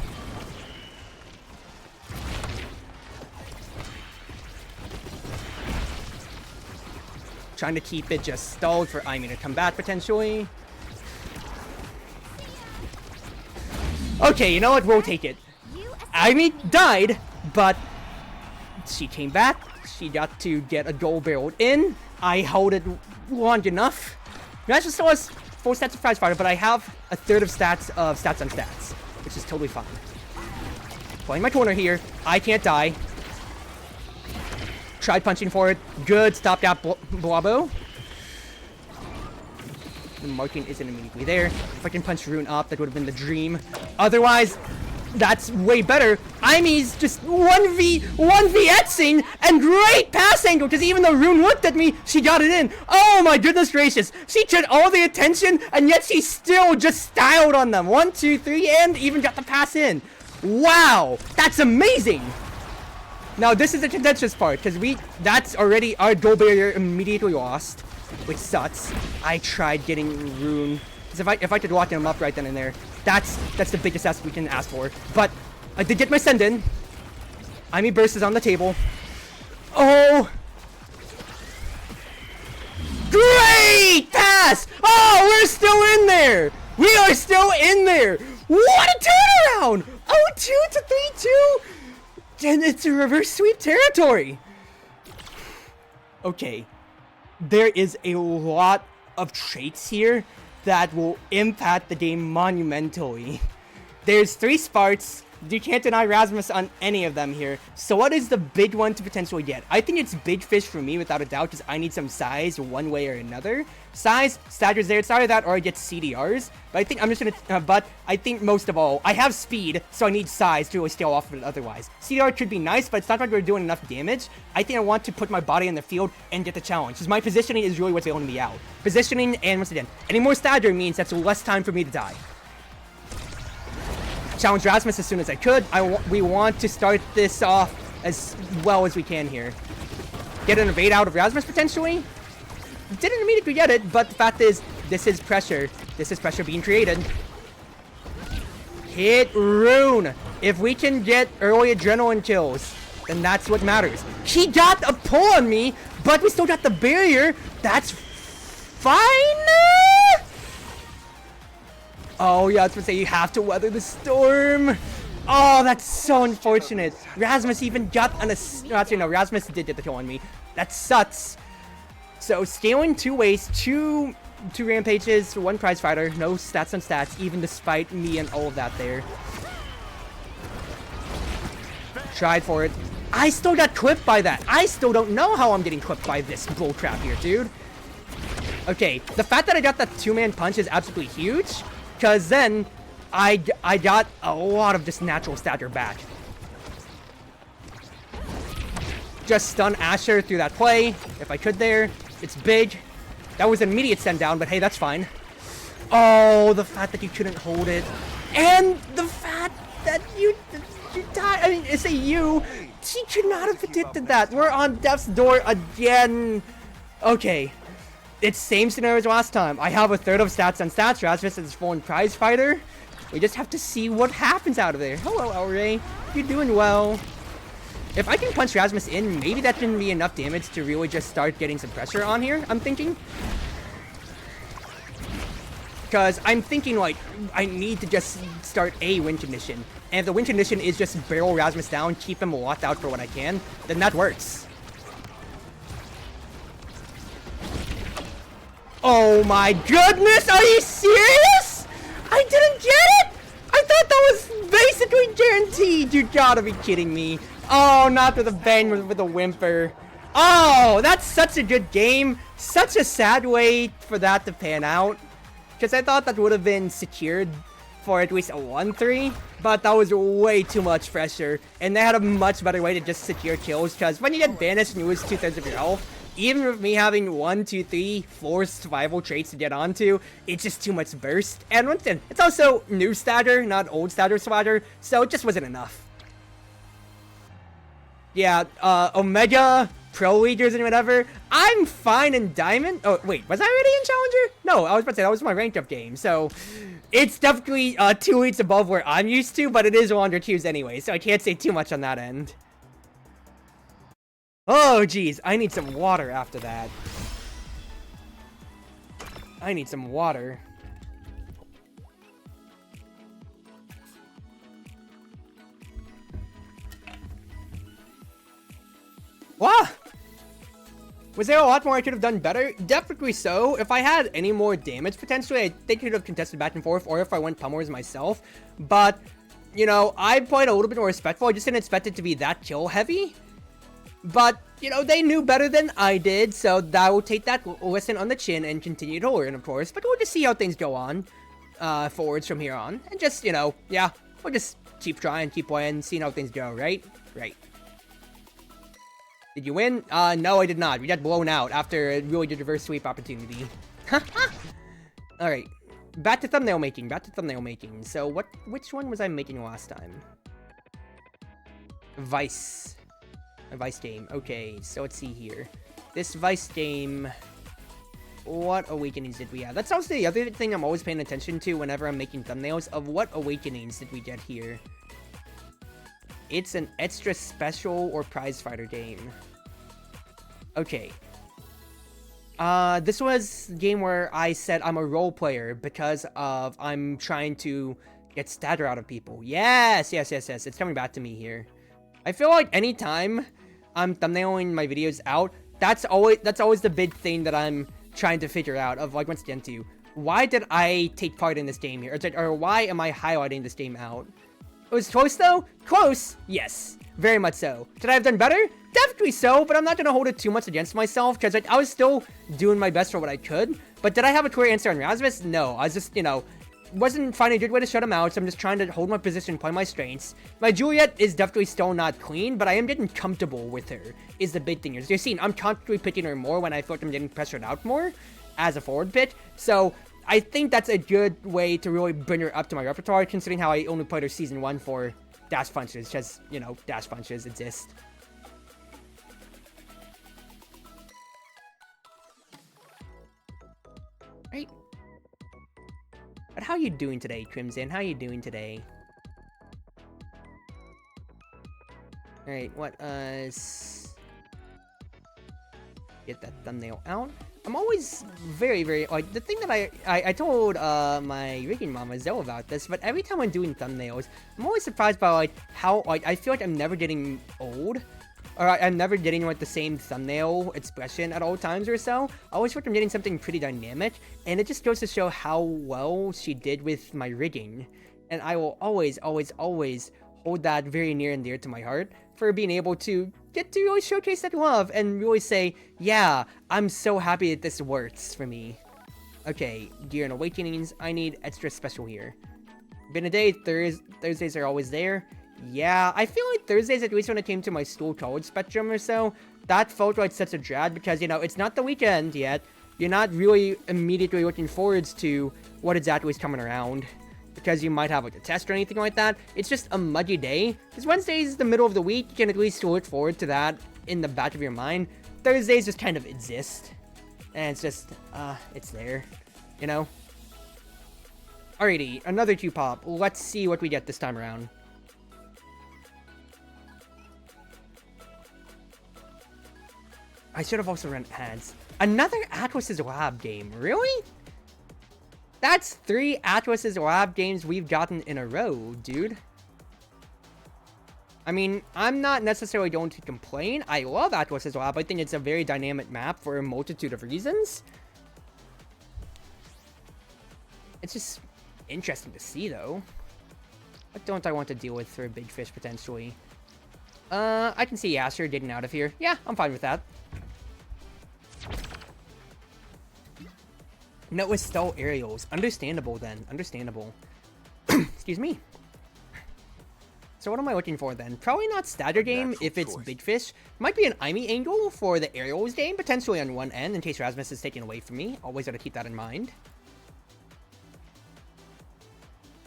Trying to keep it just stalled for Amy to come back potentially. Okay, you know what? We'll take it. Amy died, but she came back. She got to get a gold barreled in. I held it long enough. That's just still has 4 stats of prize fighter, but I have a third of stats on stats, which is totally fine. Playing my corner here. I can't die. Tried punching for it. Good. Stop that Blobo. The marking isn't immediately there. If I can punch Rune up, that would have been the dream. Otherwise, that's way better. Imy's just 1v1v-etsing and great pass angle, because even though Rune looked at me, she got it in. Oh my goodness gracious. She took all the attention, and yet she still just styled on them. 1, 2, 3, and even got the pass in. Wow, that's amazing. Now, this is the contentious part, because that's already our goal barrier immediately lost, which sucks. I tried getting Rune, because if I could lock him up right then and there, that's the biggest ask we can ask for. But I did get my send in. Imy burst is on the table. Oh! Great pass! Oh, we're still in there! We are still in there! What a turnaround! Oh, 2 to 3-2! And it's a reverse sweep territory. Okay. There is a lot of traits here that will impact the game monumentally. There's 3 Sparks. You can't deny Rasmus on any of them here. So what is the big one to potentially get? I think it's Big Fish for me without a doubt, because I need some size one way or another. Size, stagger's there. It's either that or I get CDRs. But I think I'm just gonna, but I think most of all, I have speed, so I need size to really scale off of it otherwise. CDR could be nice, but it's not like we're doing enough damage. I think I want to put my body in the field and get the challenge, because my positioning is really what's ailing me out. Positioning, and once again, any more stagger means that's less time for me to die. Challenge Rasmus as soon as I could. We want to start this off as well as we can here. Get an evade out of Rasmus potentially. Didn't immediately get it, but the fact is, this is pressure. This is pressure being created. Hit Rune. If we can get early adrenaline kills, then that's what matters. He got a pull on me, but we still got the barrier. That's fine. Oh, yeah, I was gonna say you have to weather the storm. Oh, that's so unfortunate. Rasmus even got an actually, no, Rasmus did get the kill on me. That sucks. So, scaling 2 ways, two rampages, 1 prize fighter, no stats on stats, even despite me and all of that there. Tried for it. I still got clipped by that. I still don't know how I'm getting clipped by this bullcrap here, dude. Okay, the fact that I got that 2-man punch is absolutely huge. Because then, I got a lot of just natural stagger back. Just stun Asher through that play, if I could there. It's big. That was an immediate send down, but hey, that's fine. Oh, the fact that you couldn't hold it. And the fact that you died. I mean, it's a you. She could not have predicted that. We're on death's door again. Okay. It's same scenario as last time. I have a third of stats on stats. Rasmus is full prize fighter. We just have to see what happens out of there. Hello, Elray. You're doing well. If I can punch Rasmus in, maybe that can be enough damage to really just start getting some pressure on here, I'm thinking. Because I'm thinking, like, I need to just start a win condition. And if the win condition is just barrel Rasmus down, keep him locked out for what I can, then that works. Oh my goodness, are you serious? I didn't get it? I thought that was basically guaranteed. You gotta be kidding me. Oh, not with a bang, with a whimper. Oh, that's such a good game. Such a sad way for that to pan out. Because I thought that would have been secured for at least a 1-3. But that was way too much pressure. And they had a much better way to just secure kills. Because when you get banished and you lose 2/3 of your health, even with me having 1, 2, 3 forced survival traits to get onto, it's just too much burst. And once again, it's also new stagger, not old stagger swagger. So it just wasn't enough. Yeah, Omega, Pro Leaders, and whatever. I'm fine in Diamond. Oh, wait, was I already in Challenger? No, I was about to say, that was my ranked up game. So, it's definitely 2 weeks above where I'm used to, but it is Wander 2s anyway, so I can't say too much on that end. Oh, geez, I need some water after that. I need some water. What? Was there a lot more I could have done better? Definitely so. If I had any more damage, potentially, I think I could have contested back and forth, or if I went pummels myself. But, you know, I played a little bit more respectful. I just didn't expect it to be that kill heavy. But, you know, they knew better than I did, so I will take that lesson on the chin and continue to learn, of course. But we'll just see how things go on, forwards from here on. And just, you know, yeah, we'll just keep trying, keep playing, seeing how things go, right? Right. Did you win? No, I did not. We got blown out after a really good reverse sweep opportunity. Alright. Back to thumbnail making. Back to thumbnail making. So, which one was I making last time? Vice. A Vice game. Okay, so let's see here. This Vice game... What awakenings did we have? That's also the other thing I'm always paying attention to whenever I'm making thumbnails, of what awakenings did we get here. It's an extra special or prize fighter game. Okay. This was a game where I said I'm a role player because of I'm trying to get statter out of people. Yes, yes, yes, yes. It's coming back to me here. I feel like anytime I'm thumbnailing my videos out, that's always the big thing that I'm trying to figure out of, like, once again, to why did I take part in this game here? Or why am I highlighting this game out? It was close, though? Close! Yes. Very much so. Could I have done better? Definitely so, but I'm not going to hold it too much against myself, because I was still doing my best for what I could. But did I have a clear answer on Rasmus? No. I was just, you know, wasn't finding a good way to shut him out, so I'm just trying to hold my position, play my strengths. My Juliet is definitely still not clean, but I am getting comfortable with her, is the big thing. As you're seeing, I'm constantly picking her more when I feel like I'm getting pressured out more as a forward pick. So I think that's a good way to really bring her up to my repertoire, considering how I only played her Season 1 for dash punches, because, you know, dash punches exist. Right? But how you doing today, Crimson? How you doing today? Alright, what, get that thumbnail out. I'm always very, very, like, the thing that I told, my rigging mama, Zoe, about this, but every time I'm doing thumbnails, I'm always surprised by, like, how, like, I feel like I'm never getting old, or I'm never getting, like, the same thumbnail expression at all times or so. I always feel like I'm getting something pretty dynamic, and it just goes to show how well she did with my rigging, and I will always, always, always hold that very near and dear to my heart for being able to get to really showcase that love and really say, yeah, I'm so happy that this works for me. Okay, Gear and Awakenings, I need extra special here. Been a day, Thursdays are always there. Yeah, I feel like Thursdays, at least when it came to my school college spectrum or so, that felt like such a drag because, you know, it's not the weekend yet. You're not really immediately looking forwards to what exactly is coming around, because you might have, like, a test or anything like that. It's just a muggy day. Because Wednesday is the middle of the week, you can at least look forward to that in the back of your mind. Thursdays just kind of exist. And it's just, it's there, you know? Alrighty, another Q-pop. Let's see what we get this time around. I should have also run ads. Another Atlas's Lab game, really? That's 3 Atlas's lab games we've gotten in a row, dude. I mean, I'm not necessarily going to complain. I love Atlas's lab. I think it's a very dynamic map for a multitude of reasons. It's just interesting to see, though. What don't I want to deal with for a big fish, potentially? I can see Asher getting out of here. Yeah, I'm fine with that. No, it's stall aerials. Understandable, then. Understandable. Excuse me. So what am I looking for, then? Probably not stagger game if it's big fish. Might be an Imi angle for the aerials game, potentially on one end, in case Rasmus is taken away from me. Always gotta keep that in mind.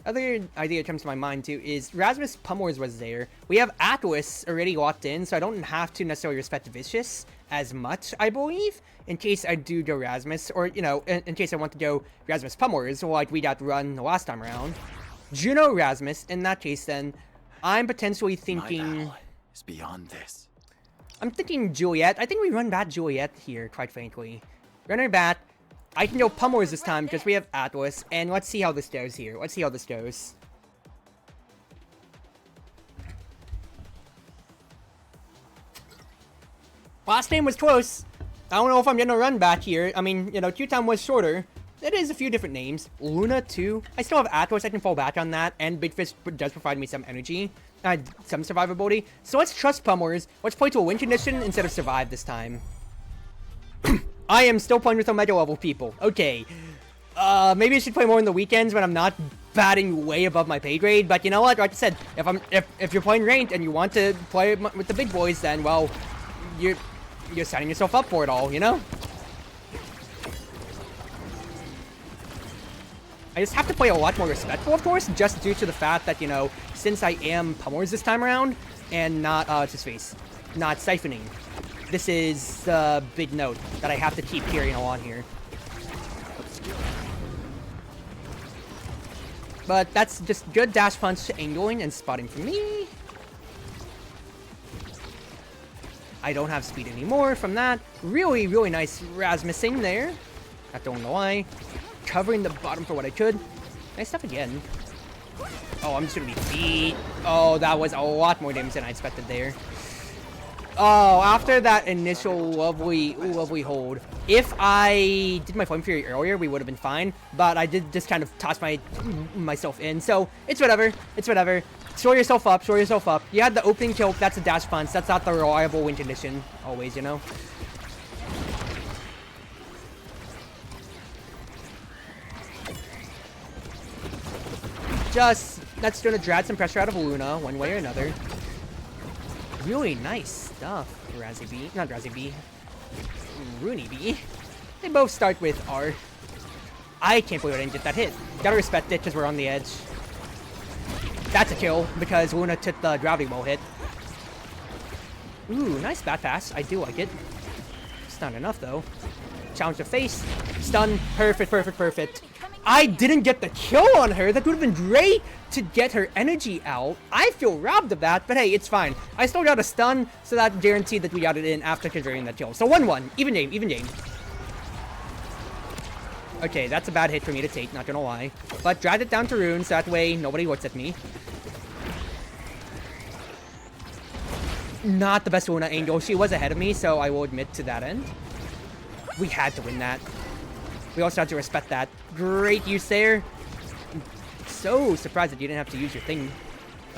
Other idea that comes to my mind, too, is Rasmus Pummels was there. We have Atlas already locked in, so I don't have to necessarily respect Vicious as much, I believe, in case I do go Rasmus, or, you know, in case I want to go Rasmus Pummels, like we got run the last time around. Juno Rasmus, in that case, then, I'm potentially thinking... is beyond this. I'm thinking Juliet. I think we run Bat Juliet here, quite frankly. Run her Bat. I can go Pummels this time because we have Atlas, and let's see how this goes here. Let's see how this goes. Last name was close. I don't know if I'm getting a run back here. I mean, you know, Q-Time was shorter. It is a few different names. Luna, too. I still have Atlas. I can fall back on that, and Big Fish does provide me some energy. Some survivability. So let's trust Pummels. Let's play to a win condition instead of survive this time. I am still playing with Omega level people. Okay. Maybe I should play more on the weekends when I'm not batting way above my pay grade. But you know what? Like I said, if you're playing ranked and you want to play with the big boys, then well, you're setting yourself up for it all, you know? I just have to play a lot more respectful, of course, just due to the fact that, you know, since I am Pummels this time around and not what's his face, not siphoning. This is the big note that I have to keep carrying along here. But that's just good dash punch angling and spotting for me. I don't have speed anymore from that. Really, really nice Rasmusing there. Not don't know why. Covering the bottom for what I could. Nice stuff again. Oh, I'm just gonna be beat. Oh, that was a lot more damage than I expected there. Oh, after that initial lovely hold, if I did my Flame Fury earlier, we would have been fine. But I did just kind of toss myself in, so it's whatever. It's whatever. Shore yourself up. Shore yourself up. You had the opening kill. That's a dash punch. That's not the reliable win condition. Always, you know. That's gonna drag some pressure out of Luna, one way or another. Really nice stuff, Razzie B. Not Razzie B. Rooney B. They both start with R. I can't believe I didn't get that hit. Gotta respect it, because we're on the edge. That's a kill, because Luna took the gravity ball hit. Ooh, nice bat pass. I do like it. It's not enough, though. Challenge the face. Stun. Perfect, perfect, perfect. I didn't get the kill on her. That would have been great to get her energy out. I feel robbed of that, but hey, it's fine. I still got a stun, so that guaranteed that we got it in after converting that kill. So 1-1. Even game, even game. Okay, that's a bad hit for me to take, not gonna lie. But dragged it down to runes, that way nobody looks at me. Not the best Luna angle. She was ahead of me, so I will admit to that end. We had to win that. We also have to respect that. Great use there. I'm so surprised that you didn't have to use your thing.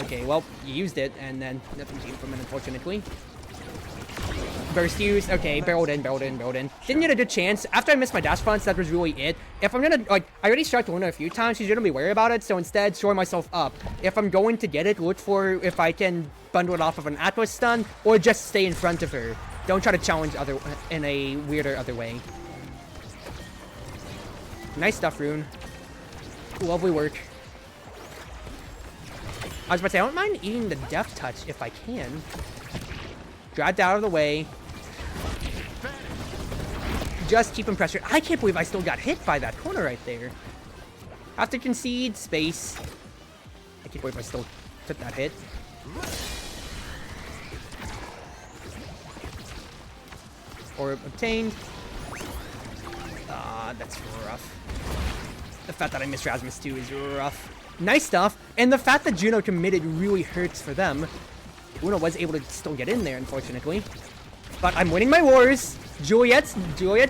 Okay, well, you used it, and then nothing came from it, unfortunately. Burst use. Okay, barreled in. Didn't get a good chance. After I missed my dash punch, that was really it. If I'm gonna, like, I already struck Luna a few times. She's gonna be wary about it, so instead, shore myself up. If I'm going to get it, look for if I can bundle it off of an Atlas stun, or just stay in front of her. Don't try to challenge in a weirder other way. Nice stuff, Rune. Lovely work. I was about to say, I don't mind eating the Death Touch if I can. Dragged out of the way. Just keep him pressured. I can't believe I still got hit by that corner right there. Have to concede space. I can't believe I still took that hit. Or obtained. That's rough. The fact that I missed Rasmus too is rough. Nice stuff, and the fact that Juno committed really hurts for them. Uno was able to still get in there, unfortunately. But I'm winning my wars. Juliet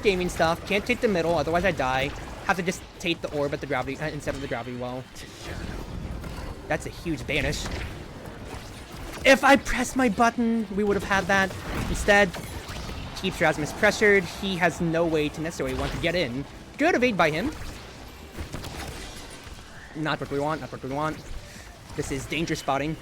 gaming stuff. Can't take the middle, otherwise I die. Have to just take the orb at the gravity instead of the gravity well. That's a huge banish. If I pressed my button, we would have had that. Instead, keeps Rasmus pressured. He has no way to necessarily want to get in. Good evade by him. Not what we want, not what we want. This is danger spotting.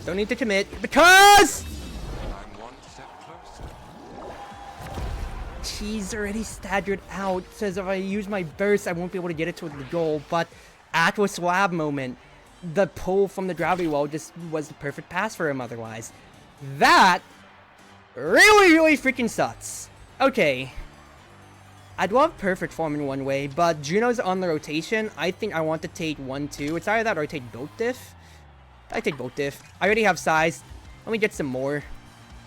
Don't need to commit because I'm one step closer. she's already staggered out. Says if I use my burst, I won't be able to get it to the goal. But at a slab moment, the pull from the gravity well just was the perfect pass for him otherwise. That really freaking sucks. Okay. I'd love perfect form in one way, but Juno's on the rotation. I think I want to take 1-2. It's either that or I take both diff. I take both diff. I already have size. Let me get some more.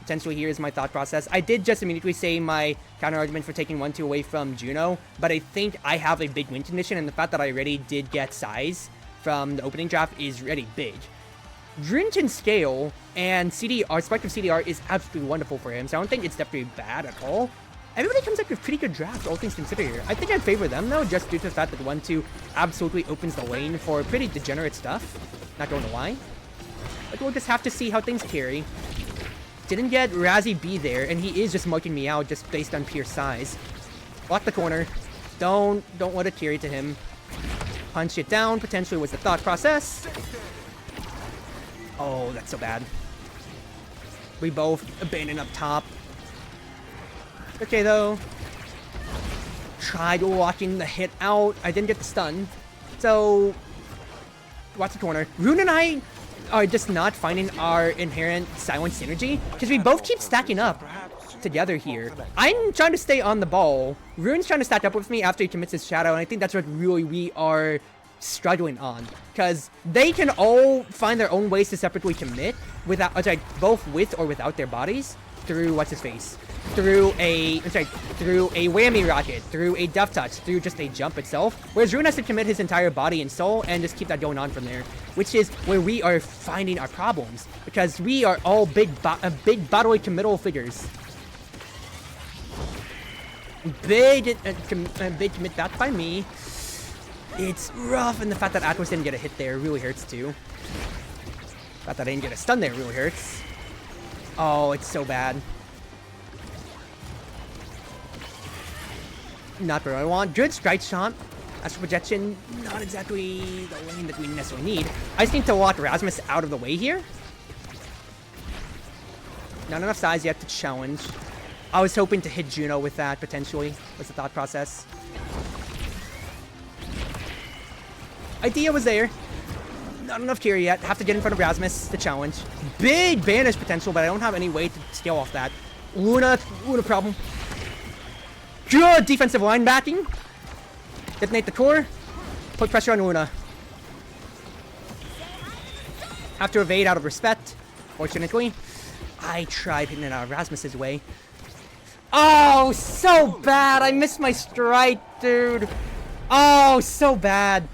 Potentially here is my thought process. I did just immediately say my counter argument for taking 1-2 away from Juno, but I think I have a big win condition, and the fact that I already did get size from the opening draft is really big. Drin can scale, and CDR, Spectre CDR is absolutely wonderful for him, so I don't think it's definitely bad at all. Everybody comes up with pretty good drafts, all things considered here. I think I favor them, though, just due to the fact that 1-2 absolutely opens the lane for pretty degenerate stuff. Not going to lie. But we'll just have to see how things carry. Didn't get Razzie B there, and he is just marking me out just based on pure size. Block the corner. Don't let it carry to him. Punch it down, potentially was the thought process. Oh, that's so bad. We both abandon up top. Okay, though. Tried locking the hit out. I didn't get the stun. So, watch the corner. Rune and I are just not finding our inherent silent synergy because we both keep stacking up together here. I'm trying to stay on the ball. Rune's trying to stack up with me after he commits his shadow, and I think that's what really we are struggling on, because they can all find their own ways to separately commit without, both with or without their bodies through what's his face, through a whammy rocket, through a death touch, through just a jump itself. Whereas Rune has to commit his entire body and soul and just keep that going on from there, which is where we are finding our problems, because we are all big bodily committal figures. Big commit back by me. It's rough, and the fact that Atlas didn't get a hit there really hurts too. The fact that I didn't get a stun there really hurts. Oh, it's so bad. Not what I want. Good strike shot. Astral projection, not exactly the lane that we necessarily need. I just need to lock Rasmus out of the way here. Not enough size yet to challenge. I was hoping to hit Juno with that, potentially, was the thought process. Idea was there. Not enough Kira yet. Have to get in front of Rasmus to challenge. Big banish potential, but I don't have any way to scale off that. Luna problem. Good defensive line backing. Detonate the core. Put pressure on Luna. Have to evade out of respect. Fortunately, I tried hitting it out of Rasmus's way. Oh, so bad. I missed my strike, dude. Oh, so bad.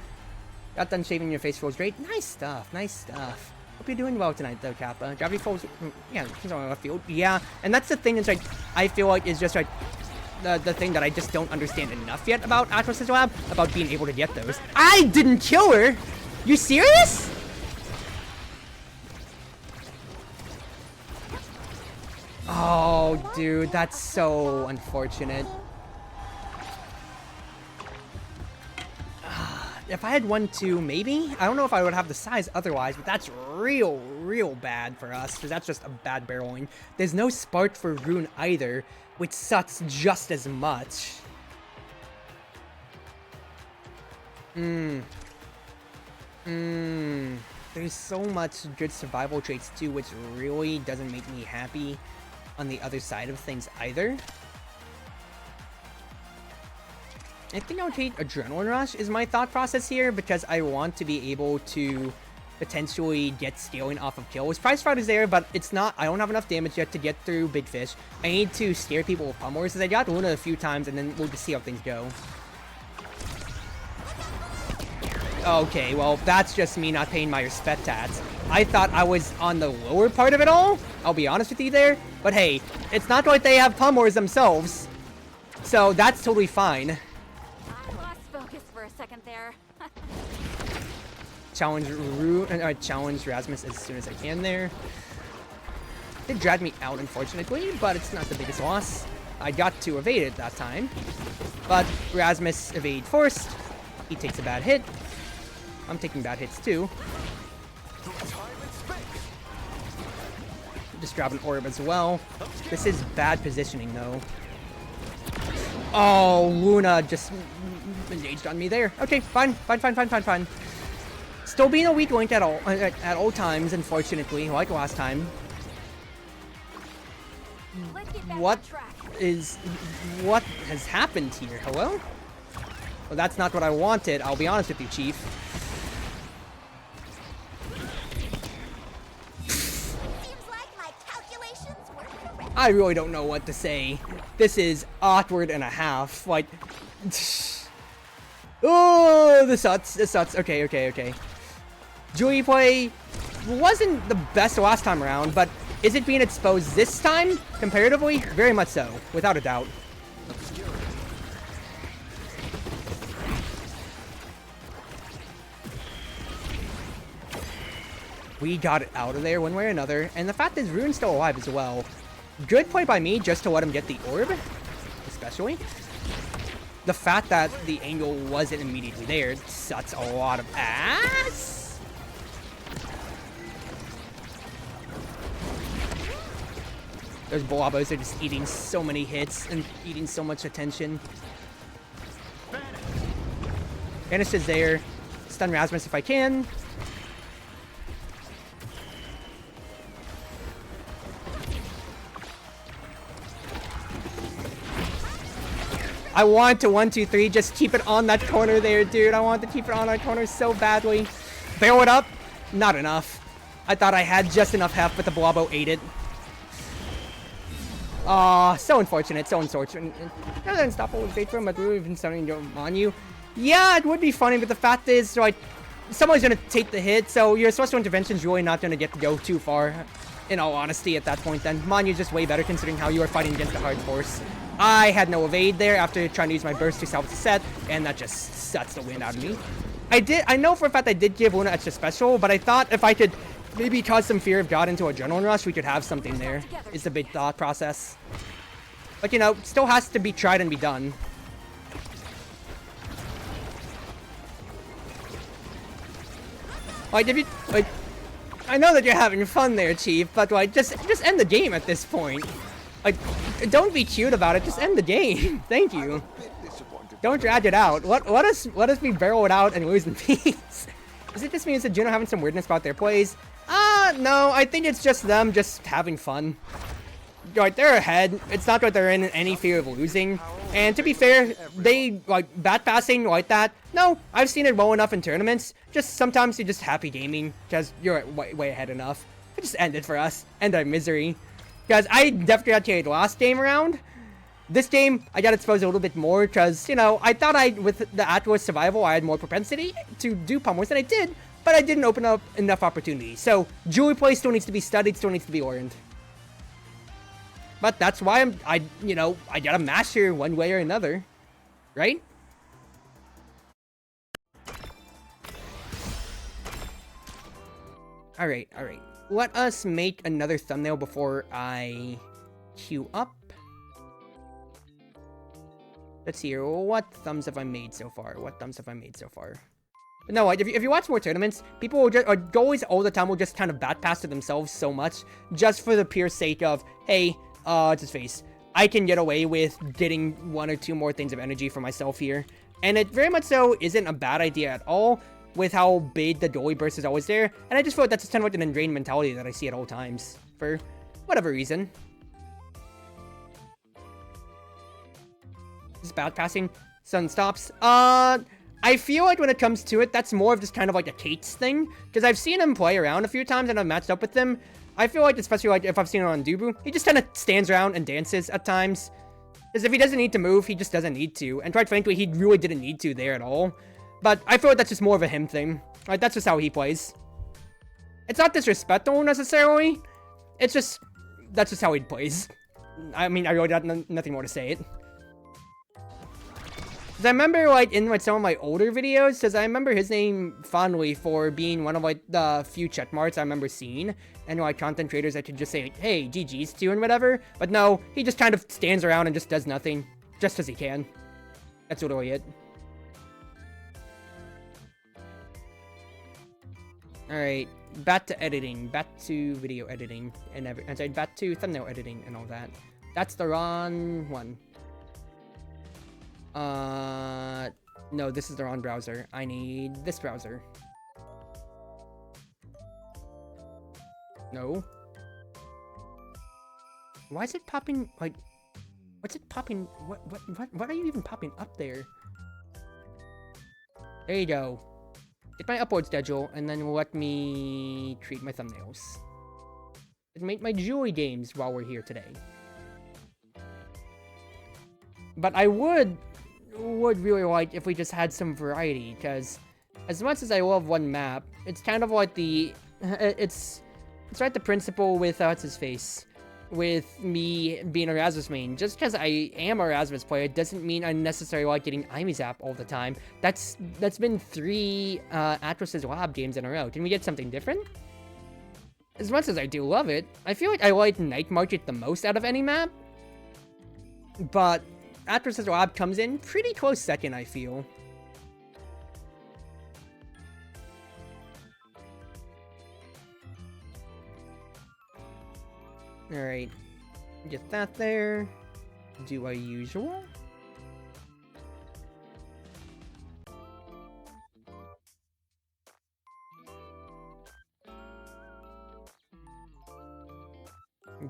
Got done shaving your face feels great. Nice stuff, nice stuff. Hope you're doing well tonight, though, Kappa. Gravity falls, yeah, he's on the left field. Yeah, and that's the thing. It's like I feel like is just like the thing that I just don't understand enough yet about Atlas's lab, about being able to get those. I didn't kill her. You serious? Oh, dude, that's so unfortunate. If I had 1-2, maybe? I don't know if I would have the size otherwise, but that's real bad for us, because that's just a bad barreling. There's no spark for Rune either, which sucks just as much. There's so much good survival traits too, which really doesn't make me happy on the other side of things either. I think I would take Adrenaline Rush is my thought process here, because I want to be able to potentially get scaling off of kills. Price Fight is there, but it's not. I don't have enough damage yet to get through Big Fish. I need to scare people with pummels, as I got Luna a few times, and then we'll just see how things go. Okay, well, that's just me not paying my respect tats. I thought I was on the lower part of it all. I'll be honest with you there. But hey, it's not like they have pummels themselves. So that's totally fine. I lost focus for a second there. Challenge Rasmus as soon as I can there. It dragged me out, unfortunately, but it's not the biggest loss. I got to evade it that time. But Rasmus evade first. He takes a bad hit. I'm taking bad hits too. Just grab an orb as well. This is bad positioning though. Oh, Luna just engaged on me there. Okay, fine. Still being a weak link at all times, unfortunately, like last time. What has happened here? Hello? Well, that's not what I wanted. I'll be honest with you, Chief. I really don't know what to say. This is awkward and a half. Like, oh, this sucks. Okay. Julie play wasn't the best last time around, but is it being exposed this time, comparatively? Very much so, without a doubt. We got it out of there one way or another, and the fact is Rune's still alive as well. Good play by me just to let him get the orb, especially. The fact that the angle wasn't immediately there sucks a lot of ass. Those Blobos are just eating so many hits and eating so much attention. Vanish is there. Stun Rasmus if I can. I want to 1, 2, 3. Just keep it on that corner there, dude. I want to keep it on that corner so badly. Barrel it up. Not enough. I thought I had just enough heft, but the Blobo ate it. Aw, so unfortunate. Another unstoppable fate from, but we've been stunning on you. Yeah, it would be funny, but the fact is, like, someone's gonna take the hit, so your social intervention's really not gonna get to go too far. In all honesty, at that point, then Manyu's just way better considering how you are fighting against the hard force. I had no evade there after trying to use my burst to salvage the set, and that just sucks the wind out of me. I know for a fact I did give Luna extra special, but I thought if I could maybe cause some fear of God into a adrenaline rush, we could have something there, is the big thought process. But, you know, still has to be tried and be done. Like, if you, like, I know that you're having fun there, Chief, but, like, just end the game at this point. Like, don't be cute about it, just end the game. Thank you. Don't drag it out. Let us be barrel it out and lose in peace. Does it just mean that Juno having some weirdness about their plays? No, I think it's just them just having fun. Like, they're ahead. It's not like they're in any fear of losing. And to be fair, they, like, bat passing like that. No, I've seen it well enough in tournaments. Just sometimes you're just happy gaming because you're way ahead enough. It just ended for us. End our misery. Because I definitely got carried last game around. This game, I got exposed a little bit more because, you know, I thought with the Atlas survival, I had more propensity to do pummels than I did, but I didn't open up enough opportunities. So, Julie play still needs to be studied, still needs to be learned. But that's why I gotta master one way or another. Right? Alright. Let us make another thumbnail before I queue up. Let's see here. What thumbs have I made so far? But no, if you watch more tournaments, people will just, goalies all the time will just kind of bat pass to themselves so much, just for the pure sake of, hey, it's his face. I can get away with getting 1 or 2 more things of energy for myself here. And it very much so isn't a bad idea at all, with how big the goalie burst is always there. And I just feel like that's kind of like an ingrained mentality that I see at all times, for whatever reason. This bat passing, sun stops. I feel like when it comes to it, that's more of just kind of like a Kate's thing. Because I've seen him play around a few times and I've matched up with him. I feel like, especially like if I've seen it on Dubu, he just kind of stands around and dances at times. Because if he doesn't need to move, he just doesn't need to. And quite frankly, he really didn't need to there at all. But I feel like that's just more of a him thing. Like, that's just how he plays. It's not disrespectful necessarily. It's just, that's just how he plays. I mean, I really got nothing more to say it. Because I remember, like, in like some of my older videos, because I remember his name fondly for being one of, like, the few checkmarks I remember seeing. And, like, content creators that could just say, like, hey, GG's to and whatever. But no, he just kind of stands around and just does nothing. Just as he can. That's literally it. Alright, back to editing. Back to video editing. And sorry, back to thumbnail editing and all that. That's the wrong one. No, this is the wrong browser. I need this browser. No. Why is it popping, like, what's it popping, what are you even popping up there? There you go. Get my upload schedule, and then let me treat my thumbnails. And make my jewelry games while we're here today. But I would really like if we just had some variety, because as much as I love one map, it's kind of like the, it's right the principle with, what's his face, with me being a Rasmus main. Just because I am a Rasmus player doesn't mean I necessarily like getting Imizap all the time. That's been 3 Actresses Lab games in a row. Can we get something different? As much as I do love it, I feel like I like Night Market the most out of any map. But Actresses Lab comes in pretty close second, I feel. Alright, get that there. Do our usual.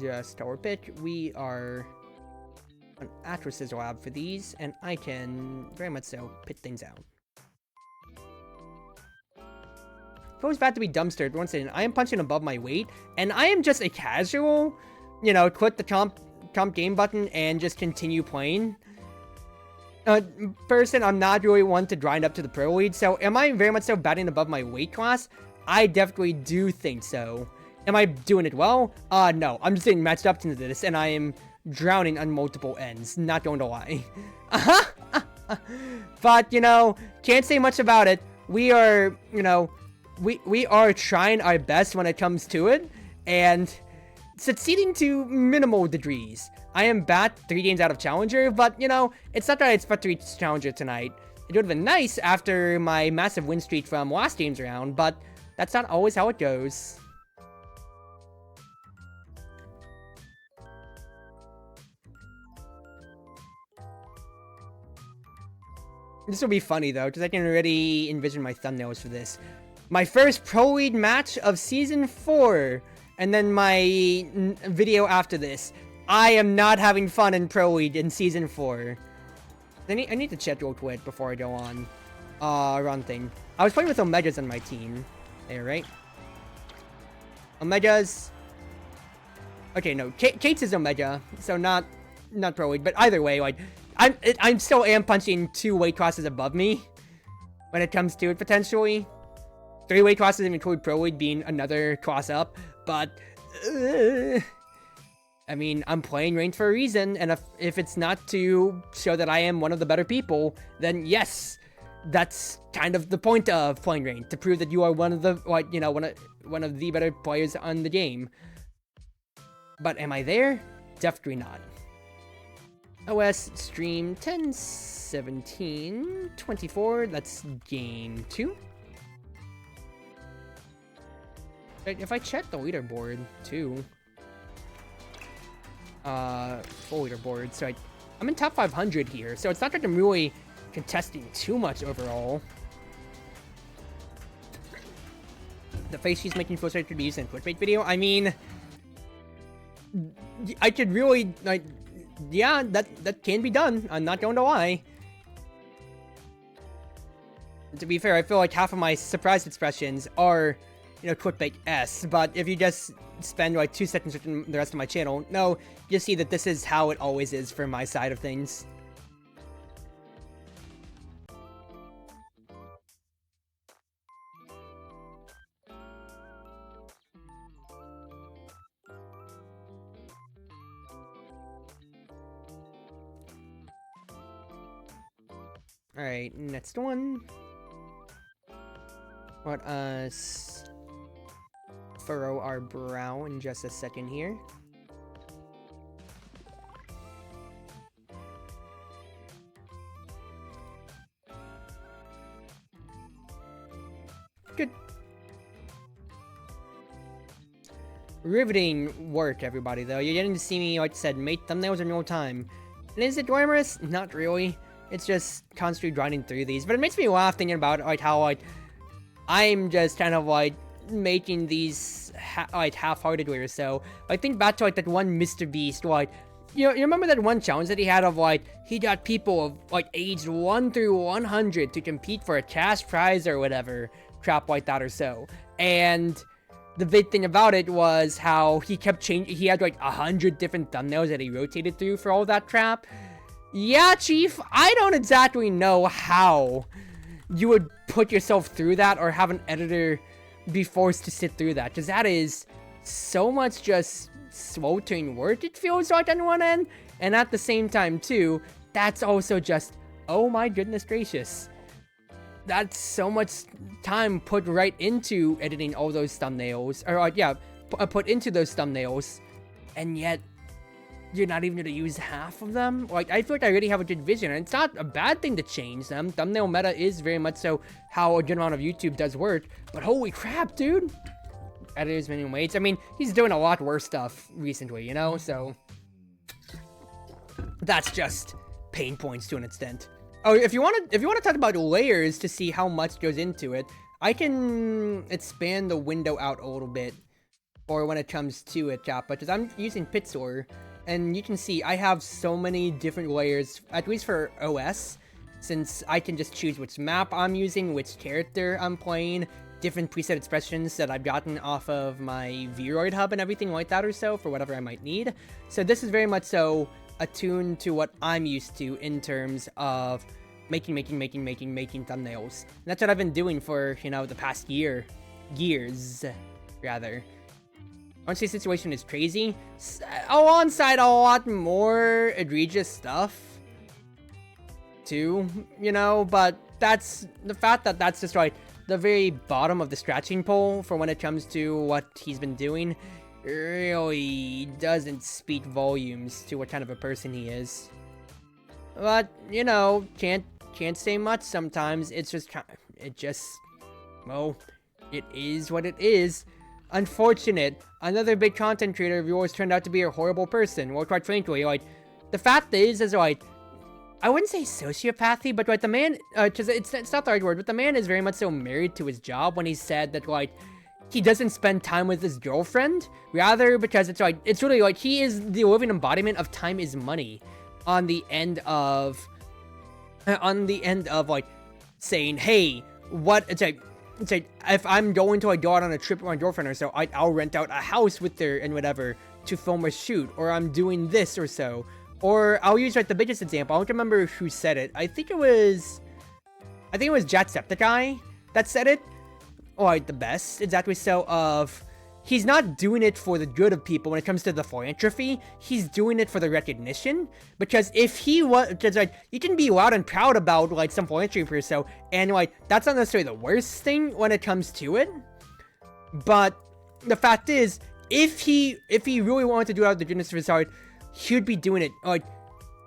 Just our pick. We are an Actresses Lab for these, and I can very much so pit things out. If it was bad to be dumpstered, once again, I am punching above my weight, and I am just a casual, you know, click the comp game button and just continue playing. Person, I'm not really one to grind up to the pro league, so am I very much so batting above my weight class? I definitely do think so. Am I doing it well? No, I'm just getting matched up to this, and I am drowning on multiple ends, not going to lie. But, you know, can't say much about it. We are, you know, we are trying our best when it comes to it, and succeeding to minimal degrees. I am bat 3 games out of Challenger, but, you know, it's not that I expect to reach Challenger tonight. It would have been nice after my massive win streak from last game's round, but that's not always how it goes. This will be funny, though, because I can already envision my thumbnails for this. My first Pro League match of Season 4, and then my video after this. I am not having fun in Pro League in Season 4. I need to check real quick before I go on. Wrong thing. I was playing with Omegas on my team. There, right? Omegas. Okay, no. Kate's is Omega, so not Pro League, but either way, like, I'm still am punching 2 weight classes above me when it comes to it, potentially. 3 weight classes in include Pro League being another class up, but I mean, I'm playing ranked for a reason, and if it's not to show that I am one of the better people, then yes, that's kind of the point of playing ranked, to prove that you are one of the, like, you know, one of the better players on the game. But am I there? Definitely not. OS stream 10/17/24. That's game 2. If I check the leaderboard too, full leaderboard, so I'm in top 500 here, so it's not like I'm really contesting too much overall. The face she's making feels like it could be used in a clickbait video. I mean, I could really, like, yeah, that can be done. I'm not going to lie. To be fair, I feel like half of my surprise expressions are, you know, clickbait-esque, but if you just spend like 2 seconds with the rest of my channel, no, you see that this is how it always is for my side of things. Alright, next one. Let us furrow our brow in just a second here. Good. Riveting work, everybody, though. You're getting to see me, like I said, make thumbnails in real time. And is it glamorous? Not really. It's just constantly grinding through these. But it makes me laugh thinking about, like, how, like, I'm just kind of, like, making these, like, half-heartedly or so. I think back to, like, that one Mr. Beast, like, you remember that one challenge that he had of, like, he got people of, like, aged 1 through 100 to compete for a cash prize or whatever, crap like that or so. And the big thing about it was how he kept changing, he had, like, 100 different thumbnails that he rotated through for all that crap. Yeah, Chief, I don't exactly know how you would put yourself through that or have an editor be forced to sit through that, because that is so much just sweltering work, it feels like, on one end, and at the same time, too, that's also just, oh my goodness gracious. That's so much time put right into editing all those thumbnails, or, yeah, put into those thumbnails, and yet you're not even going to use half of them? Like, I feel like I already have a good vision, and it's not a bad thing to change them. Thumbnail meta is very much so how a good amount of YouTube does work, but holy crap, dude. Editors minimum wage. I mean, he's doing a lot worse stuff recently, you know, so that's just pain points to an extent. Oh, if you want to talk about layers to see how much goes into it, I can expand the window out a little bit, or when it comes to it, chat, because I'm using Pixel. And you can see I have so many different layers, at least for OS, since I can just choose which map I'm using, which character I'm playing, different preset expressions that I've gotten off of my Vroid hub and everything like that or so for whatever I might need. So this is very much so attuned to what I'm used to in terms of making thumbnails. And that's what I've been doing for, you know, the past years, rather. Honestly, the situation is crazy. Alongside a lot more egregious stuff, too, you know, but that's the fact that that's just like the very bottom of the scratching pole for when it comes to what he's been doing really doesn't speak volumes to what kind of a person he is. But, you know, can't say much sometimes. It's just, well, it is what it is. Unfortunate, another big content creator of yours turned out to be a horrible person. Well, quite frankly, like, the fact is like, I wouldn't say sociopathy, but like the man, cause it's not the right word, but the man is very much so married to his job when he said that, like, he doesn't spend time with his girlfriend, rather because it's like, it's really like, he is the living embodiment of time is money on the end of like, saying, hey, what, it's like, if I'm going to go out on a trip with my girlfriend or so, I'll rent out a house with her and whatever to film or shoot, or I'm doing this or so. Or I'll use like the biggest example. I don't remember who said it. I think it was Jacksepticeye that said it. Or like the best, exactly so, of he's not doing it for the good of people when it comes to the philanthropy. He's doing it for the recognition. Because if he was, because like, you can be loud and proud about like some philanthropy or so, and like, that's not necessarily the worst thing when it comes to it. But the fact is, if he really wanted to do it out of the goodness of his heart, he would be doing it. Like,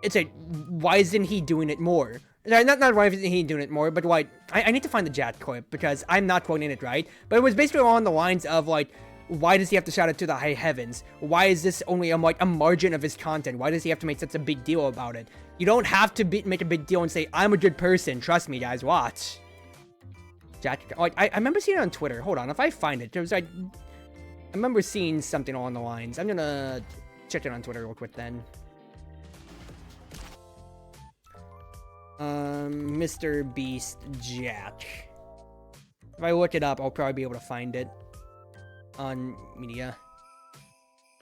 it's like, why isn't he doing it more? Not why isn't he doing it more, but like, I need to find the Jat clip because I'm not quoting it right. But it was basically along the lines of like, why does he have to shout it to the high heavens? Why is this only a margin of his content? Why does he have to make such a big deal about it? You don't have to make a big deal and say, I'm a good person. Trust me, guys. Watch. Jack, like, I remember seeing it on Twitter. Hold on. If I find it, it was like, I remember seeing something along the lines. I'm gonna check it on Twitter real quick then. Mr. Beast Jack. If I look it up, I'll probably be able to find it on media.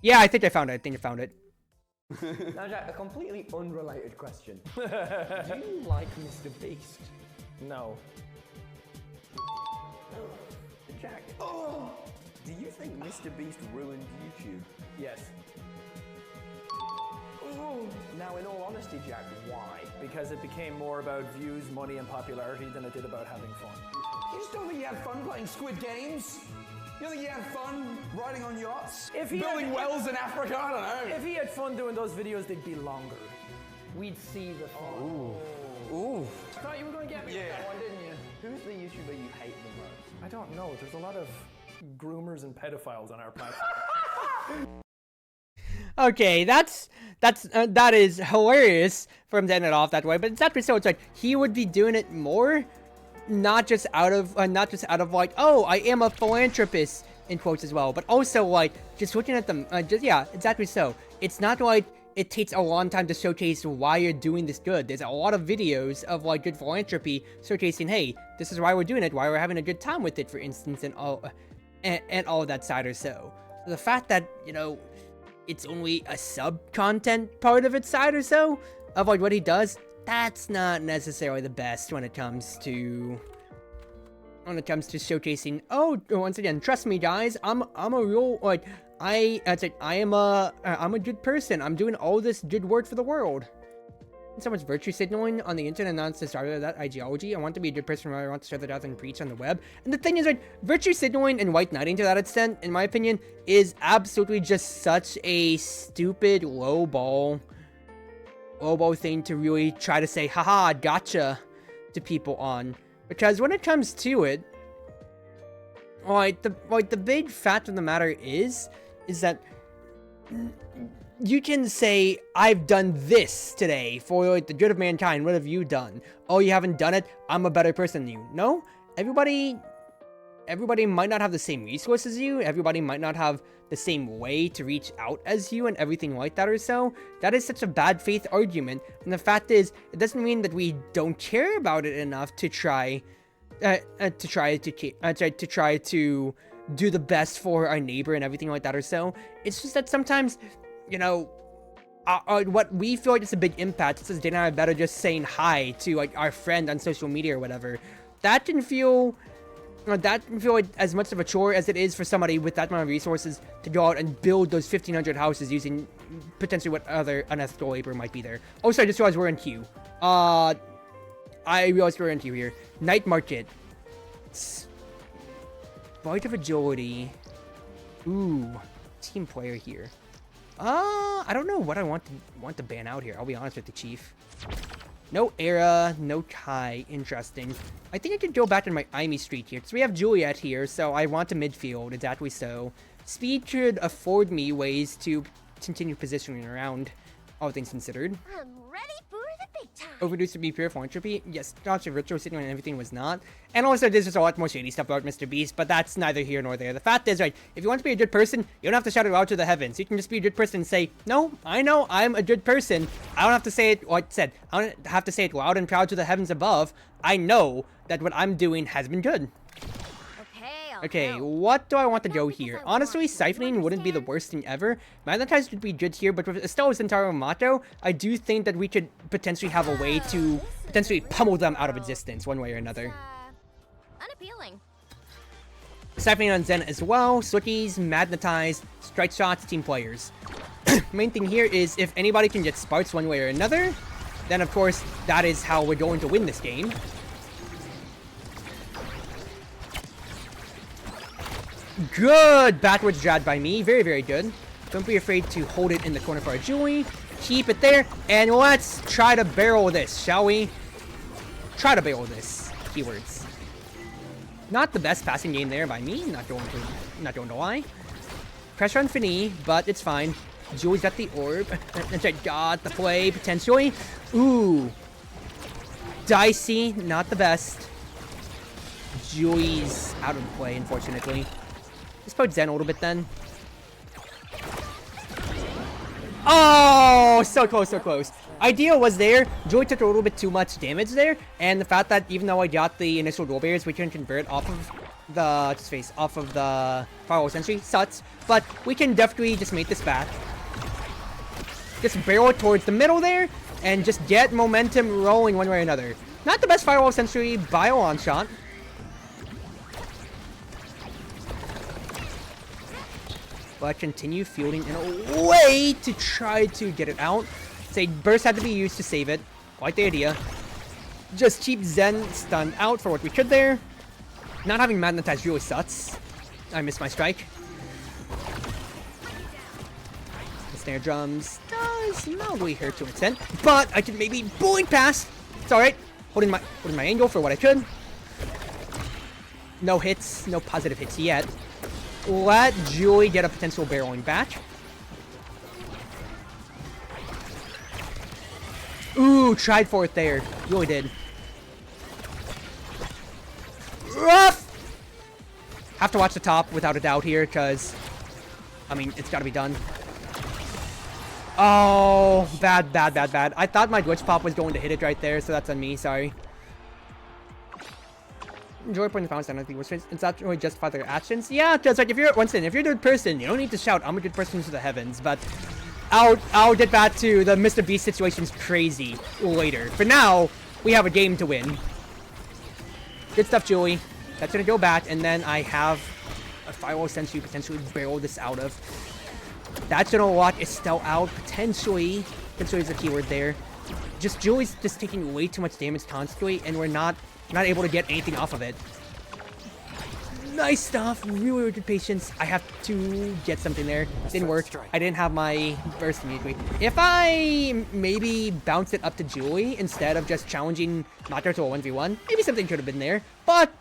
Yeah, I think I found it. Now, Jack, a completely unrelated question. Do you like Mr. Beast? No. Jack, do you think Mr. Beast ruined YouTube? Yes. Now, in all honesty, Jack, why? Because it became more about views, money, and popularity than it did about having fun. You just don't think he had fun playing Squid Games? You don't think he had fun riding on yachts? If he building had- wells in Africa? I don't know. If he had fun doing those videos, they'd be longer. We'd see the fun. Ooh. Thought you were going to get me with that one, didn't you? Who's the YouTuber you hate the most? I don't know. There's a lot of groomers and pedophiles on our platform. Okay, that is hilarious for him to end it off that way. But it's not so. It's like he would be doing it more, not just out of like, oh, I am a philanthropist in quotes as well, but also like just looking at them. Yeah, exactly so. It's not like it takes a long time to showcase why you're doing this good. There's a lot of videos of like good philanthropy showcasing, hey, this is why we're doing it, why we're having a good time with it, for instance, and all of that side or so. So the fact that, you know, it's only a sub-content part of its side or so of like what he does, that's not necessarily the best when it comes to showcasing. Oh, once again, trust me, guys, I'm a real, like, I'm a good person. I'm doing all this good work for the world. And so much virtue signaling on the internet, not to start that ideology. I want to be a good person, I want to share that out and preach on the web. And the thing is, like, virtue signaling and white knighting to that extent, in my opinion, is absolutely just such a stupid lowball thing to really try to say, haha, gotcha, to people on. Because when it comes to it, the big fact of the matter is that you can say, I've done this today for like the good of mankind. What have you done? Oh, you haven't done it? I'm a better person than you. No, everybody might not have the same resources as you. Everybody might not have the same way to reach out as you and everything like that or so. That is such a bad faith argument. And the fact is, it doesn't mean that we don't care about it enough to try to do the best for our neighbor and everything like that or so. It's just that sometimes, you know, what we feel like is a big impact, such as Dana and I better just saying hi to like our friend on social media or whatever, that can feel like as much of a chore as it is for somebody with that amount of resources to go out and build those 1,500 houses using potentially what other unethical labor might be there. Oh, sorry, I just realized we're in queue. I realized we're in queue here. Night Market. Bite of Agility. Ooh, team player here. I don't know what I want to ban out here. I'll be honest with the Chief. No Era, no Kai. Interesting. I think I could go back in my Amy streak here, because we have Juliet here, so I want to midfield, exactly so. Speed should afford me ways to continue positioning around, all things considered. I'm ready for the big time. Overdue to be pure philanthropy? Yes, Dr. Virtual Signaling and everything was not. And also, there's just a lot more shady stuff about Mr. Beast, but that's neither here nor there. The fact is, right, if you want to be a good person, you don't have to shout it out to the heavens. You can just be a good person and say, no, I know I'm a good person. I don't have to say it, like I said, I don't have to say it loud and proud to the heavens above. I know that what I'm doing has been good. Okay, what do I want to go here? Honestly, siphoning wouldn't be the worst thing ever. Magnetize would be good here, but with Estella's entire motto, I do think that we could potentially have a way to potentially pummel them out of existence one way or another. Unappealing. Siphoning on Zen as well. Switchies, Magnetize, Strike Shots, team players. Main thing here is if anybody can get sparks one way or another, then of course that is how we're going to win this game. Good backwards drag by me. Very, very good. Don't be afraid to hold it in the corner for our Julie. Keep it there. And let's try to barrel this, shall we? Try to barrel this. Keywords. Not the best passing game there by me. Not going to lie. Pressure on Finny, but it's fine. Julie's got the orb. Got the play, potentially. Ooh. Dicey. Not the best. Julie's out of play, unfortunately. Let's poke Zen a little bit then. Oh, so close, so close. Idea was there. Julie took a little bit too much damage there, and the fact that even though I got the initial dual barriers, we can convert off of the off of the Firewall Sentry sucks, but we can definitely just make this back. Just barrel it towards the middle there, and just get momentum rolling one way or another. Not the best Firewall Sentry bio on shot. But continue fielding in a way to try to get it out. Say burst had to be used to save it. Quite the idea. Just keep Zen stunned out for what we could there. Not having magnetized really sucks. I missed my strike. The snare drums does mildly hurt to an extent, but I can maybe bullet past. It's alright. Holding my angle for what I could. No hits, no positive hits yet. Let Julie get a potential barreling back. Ooh, tried for it there. Really did. Rough! Have to watch the top without a doubt here, because, I mean, it's got to be done. Oh, bad. I thought my glitch pop was going to hit it right there, so that's on me, sorry. Enjoy putting the fountains down on the worst. It's not really justify their actions. Yeah, because like if you're a good person, you don't need to shout, I'm a good person to the heavens, but I'll get back to the Mr. Beast situation's crazy later. For now, we have a game to win. Good stuff, Julie. That's gonna go back, and then I have a Firewall Sentry potentially barrel this out of. That's gonna lock Estelle out, potentially. Potentially is a keyword there. Just Julie's just taking way too much damage constantly, and we're not able to get anything off of it. Nice stuff. Really good patience. I have to get something there. Didn't work. I didn't have my burst immediately. If I maybe bounce it up to Julie instead of just challenging Macho to a 1v1, maybe something could have been there. But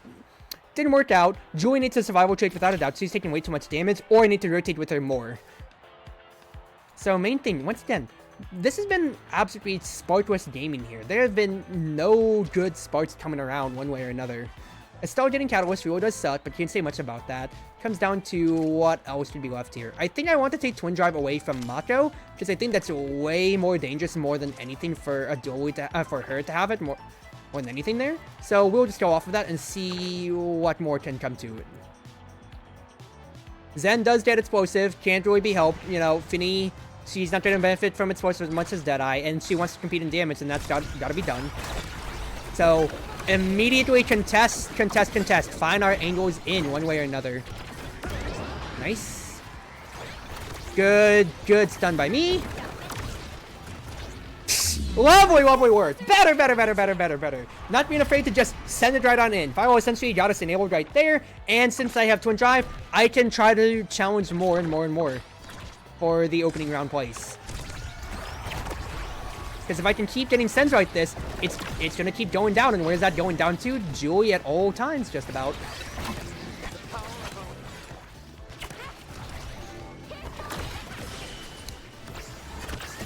didn't work out. Julie needs a survival trait without a doubt. She's taking way too much damage, or I need to rotate with her more. So main thing, once again, this has been absolutely sparkless gaming here. There have been no good sparks coming around one way or another. Estelle getting Catalyst really does suck, but can't say much about that. Comes down to what else could be left here. I think I want to take Twin Drive away from Macho, because I think that's way more dangerous more than anything for a Joey for her to have it more than anything there. So we'll just go off of that and see what more can come to it. Zen does get Explosive, can't really be helped. You know, Finny, she's not going to benefit from Explosive as much as Deadeye, and she wants to compete in damage, and that's got to be done. So immediately contest. Find our angles in one way or another. Nice. Good stun by me. Lovely work. Better. Not being afraid to just send it right on in. Firewall essentially got us enabled right there, and since I have Twin Drive, I can try to challenge more and more for the opening round place. Because if I can keep getting sends like this, it's gonna keep going down, and where's that going down to? Julie at all times, just about.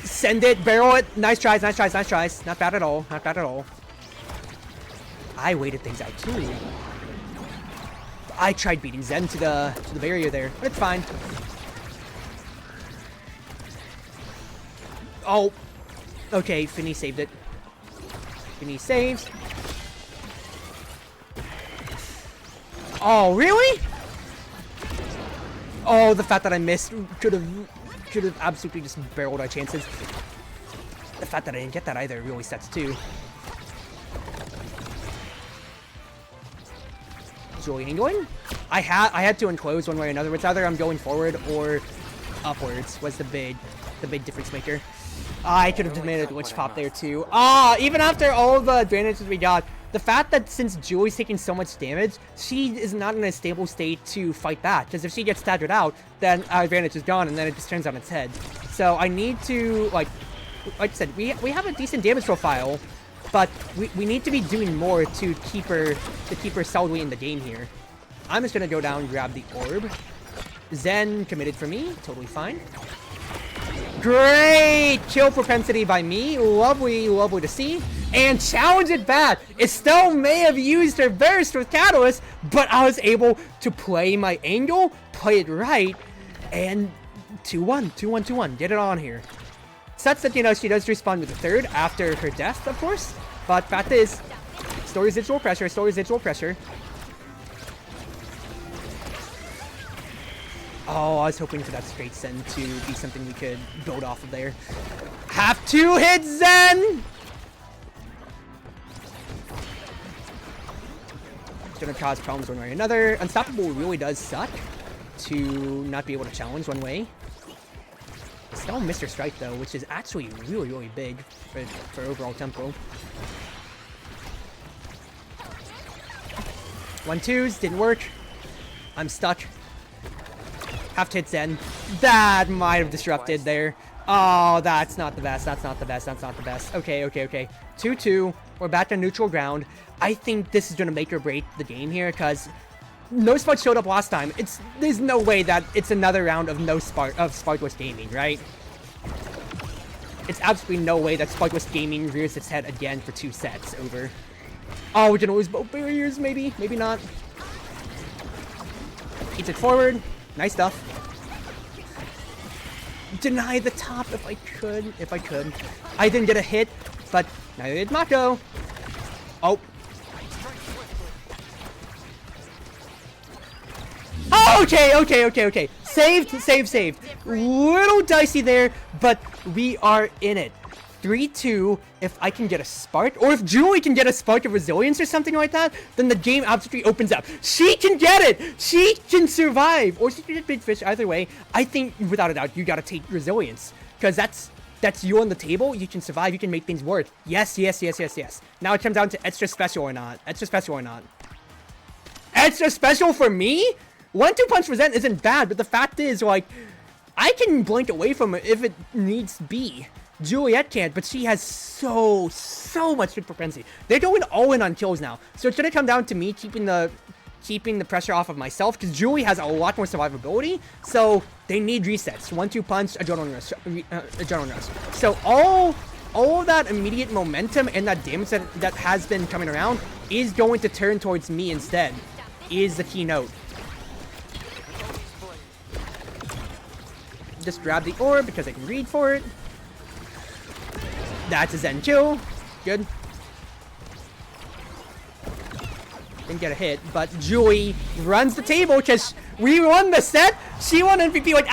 Send it, barrel it. Nice tries. Not bad at all. I waited things out too. I tried beating Zen to the barrier there, but it's fine. Oh. Okay, Finny saved it. Finny saves. Oh, really? Oh, the fact that I missed could have absolutely just barreled our chances. The fact that I didn't get that either really sucks too. Julie angling? I had to enclose one way or another. It's either I'm going forward or upwards was the big difference maker. I could have made a glitch pop there too. Even after all the advantages we got, the fact that since Julie's taking so much damage, she is not in a stable state to fight back. Because if she gets staggered out, then our advantage is gone, and then it just turns on its head. So I need to, like I said, we have a decent damage profile, but we need to be doing more to keep her solidly in the game here. I'm just gonna go down, grab the orb. Zen committed for me, totally fine. Great kill propensity by me. Lovely to see. And challenge it back. Estelle may have used her burst with Catalyst, but I was able to play my angle, play it right, and 2-1. Get it on here. Sucks that, you know, she does respawn with the third after her death, of course. But fact is, still residual pressure, still residual pressure. Oh, I was hoping for that straight send to be something we could build off of there. Have to hit Zen! It's gonna cause problems one way or another. Unstoppable really does suck to not be able to challenge one way. Still Mr. Strike though, which is actually really, really big for overall tempo. 1-2s, didn't work. I'm stuck. Have to hit Zen. That might have disrupted there. Oh, that's not the best. That's not the best. That's not the best. Okay, okay, okay. 2-2. We're back to neutral ground. I think this is going to make or break the game here because no Spark showed up last time. There's no way that it's another round of no Spark of Sparkless Gaming, right? It's absolutely no way that Sparkless Gaming rears its head again for 2 sets over. Oh, we're going to lose both barriers, maybe? Maybe not. Eats it forward. Nice stuff. Deny the top if I could. If I could. I didn't get a hit, but neither did Mako. Oh. Okay, okay, okay, okay. Saved, saved, saved. Little dicey there, but we are in it. 3-2. If I can get a spark, or if Julie can get a spark of resilience or something like that, then the game absolutely opens up. She can get it! She can survive! Or she can get Big Fish, either way. I think, without a doubt, you gotta take resilience. Because that's you on the table, you can survive, you can make things work. Yes, yes, yes, yes, yes. Now it comes down to extra special or not. Extra special or not. Extra special for me? 1-2 punch resent isn't bad, but the fact is, like, I can blink away from it if it needs be. Juliet can't, but she has so much good propensity. They're going all in on kills now, so it's gonna come down to me keeping the pressure off of myself, because Julie has a lot more survivability, so they need resets. 1-2 punch, adrenaline rush. So all of that immediate momentum and that damage that has been coming around is going to turn towards me instead, is the keynote. Just grab the orb because I can read for it. That's a Zen kill. Good. Didn't get a hit, but Julie runs the table because we won the set. She won MVP. Like,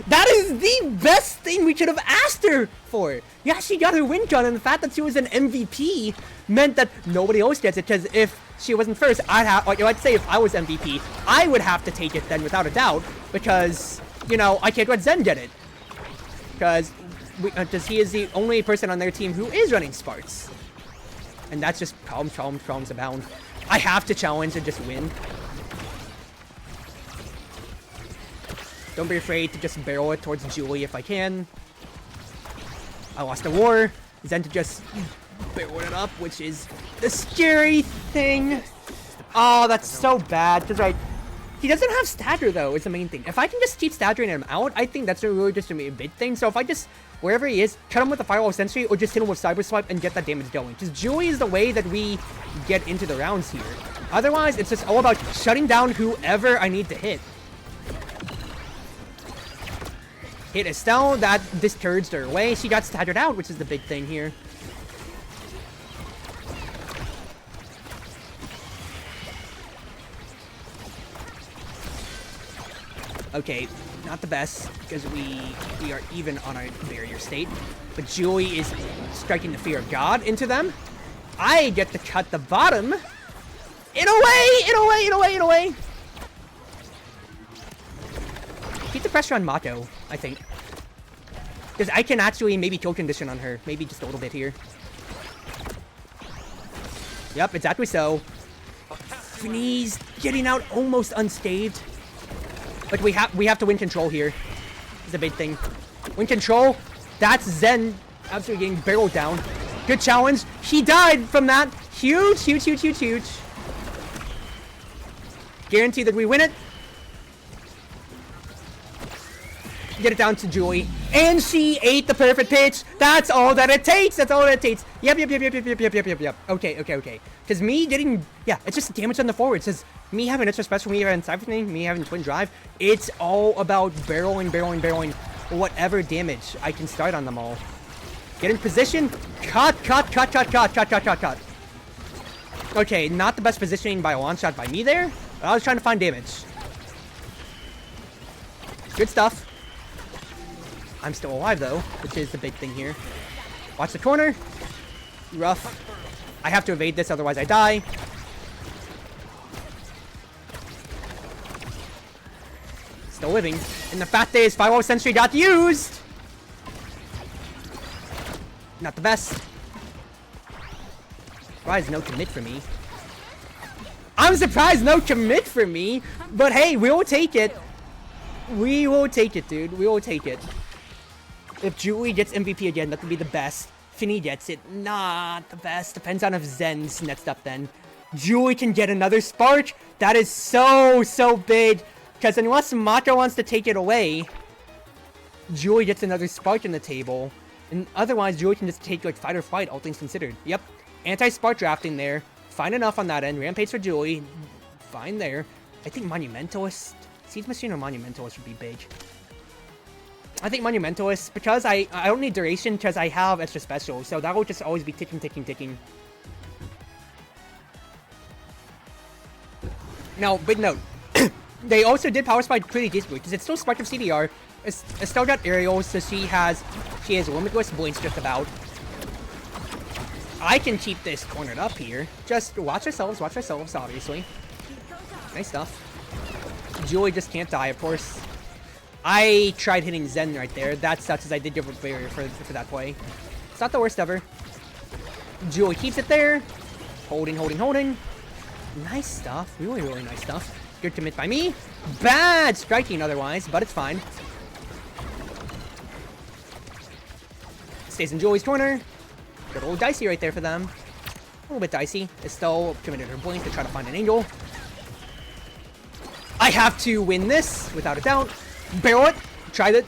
that is the best thing we could have asked her for. Yeah, she got her win gun, and the fact that she was an MVP meant that nobody else gets it. Because if she wasn't first, I'd say if I was MVP, I would have to take it then without a doubt, because, you know, I can't let Zen get it. Because he is the only person on their team who is running Sparks. And that's just problems abound. I have to challenge and just win. Don't be afraid to just barrel it towards Julie if I can. I lost the war. Zen to just barrel it up, which is the scary thing. Oh, that's so bad. Because, right, he doesn't have stagger, though, is the main thing. If I can just keep staggering him out, I think that's really just going to be a big thing. So if I just, wherever he is, cut him with the Firewall Sentry or just hit him with Cyber Swipe and get that damage going. Because Julie is the way that we get into the rounds here. Otherwise, it's just all about shutting down whoever I need to hit. Hit Estelle, that discouraged her away. She got staggered out, which is the big thing here. Okay, not the best, because we are even on our barrier state. But Julie is striking the Fear of God into them. I get to cut the bottom. In a way. Keep the pressure on Mako, I think. Because I can actually maybe kill condition on her. Maybe just a little bit here. Yep, exactly so. Fneeze getting out almost unscathed. But we have to win control here. Is a big thing. Win control. That's Zen absolutely getting barreled down. Good challenge. He died from that. Huge. Guarantee that we win it. Get it down to Julie. And she ate the perfect pitch. That's all that it takes. Yep. Okay. Because me getting, it's just damage on the forward. It says me having extra special, me having siphoning, me having twin drive. It's all about barreling whatever damage I can start on them all. Get in position. Cut. Okay, not the best positioning by a long shot by me there. But I was trying to find damage. Good stuff. I'm still alive though, which is the big thing here. Watch the corner. Rough. I have to evade this, otherwise I die. Still living. And the fact is, 5-0 Sentry got used! Not the best. Surprised no commit for me. I'm surprised no commit for me! But hey, we will take it. We will take it, dude. We will take it. If Julie gets MVP again, that would be the best. Finny gets it, not the best. Depends on if Zen's next up then. Julie can get another spark. That is so big. Because unless Mako wants to take it away, Julie gets another spark in the table. And otherwise, Julie can just take like fight or flight, all things considered. Yep. Anti-spark drafting there. Fine enough on that end. Rampage for Julie. Fine there. I think Monumentalist. Siege Machine or Monumentalist would be big. I think Monumentalist, because I don't need duration because I have extra special, so that will just always be ticking. Now, big note. They also did power spike pretty decently, because it's still Spark of CDR. It's still got aerials, so she has limitless blinks just about. I can keep this cornered up here. Just watch ourselves, obviously. Nice stuff. Julie just can't die, of course. I tried hitting Zen right there. That sucks as I did give a barrier for that play. It's not the worst ever. Julie keeps it there. Holding. Nice stuff. Really nice stuff. Good commit by me. Bad striking otherwise, but it's fine. Stays in Julie's corner. Good old dicey right there for them. A little bit dicey. Estelle committed her blink to try to find an angle. I have to win this, without a doubt. Barrel it. Tried it.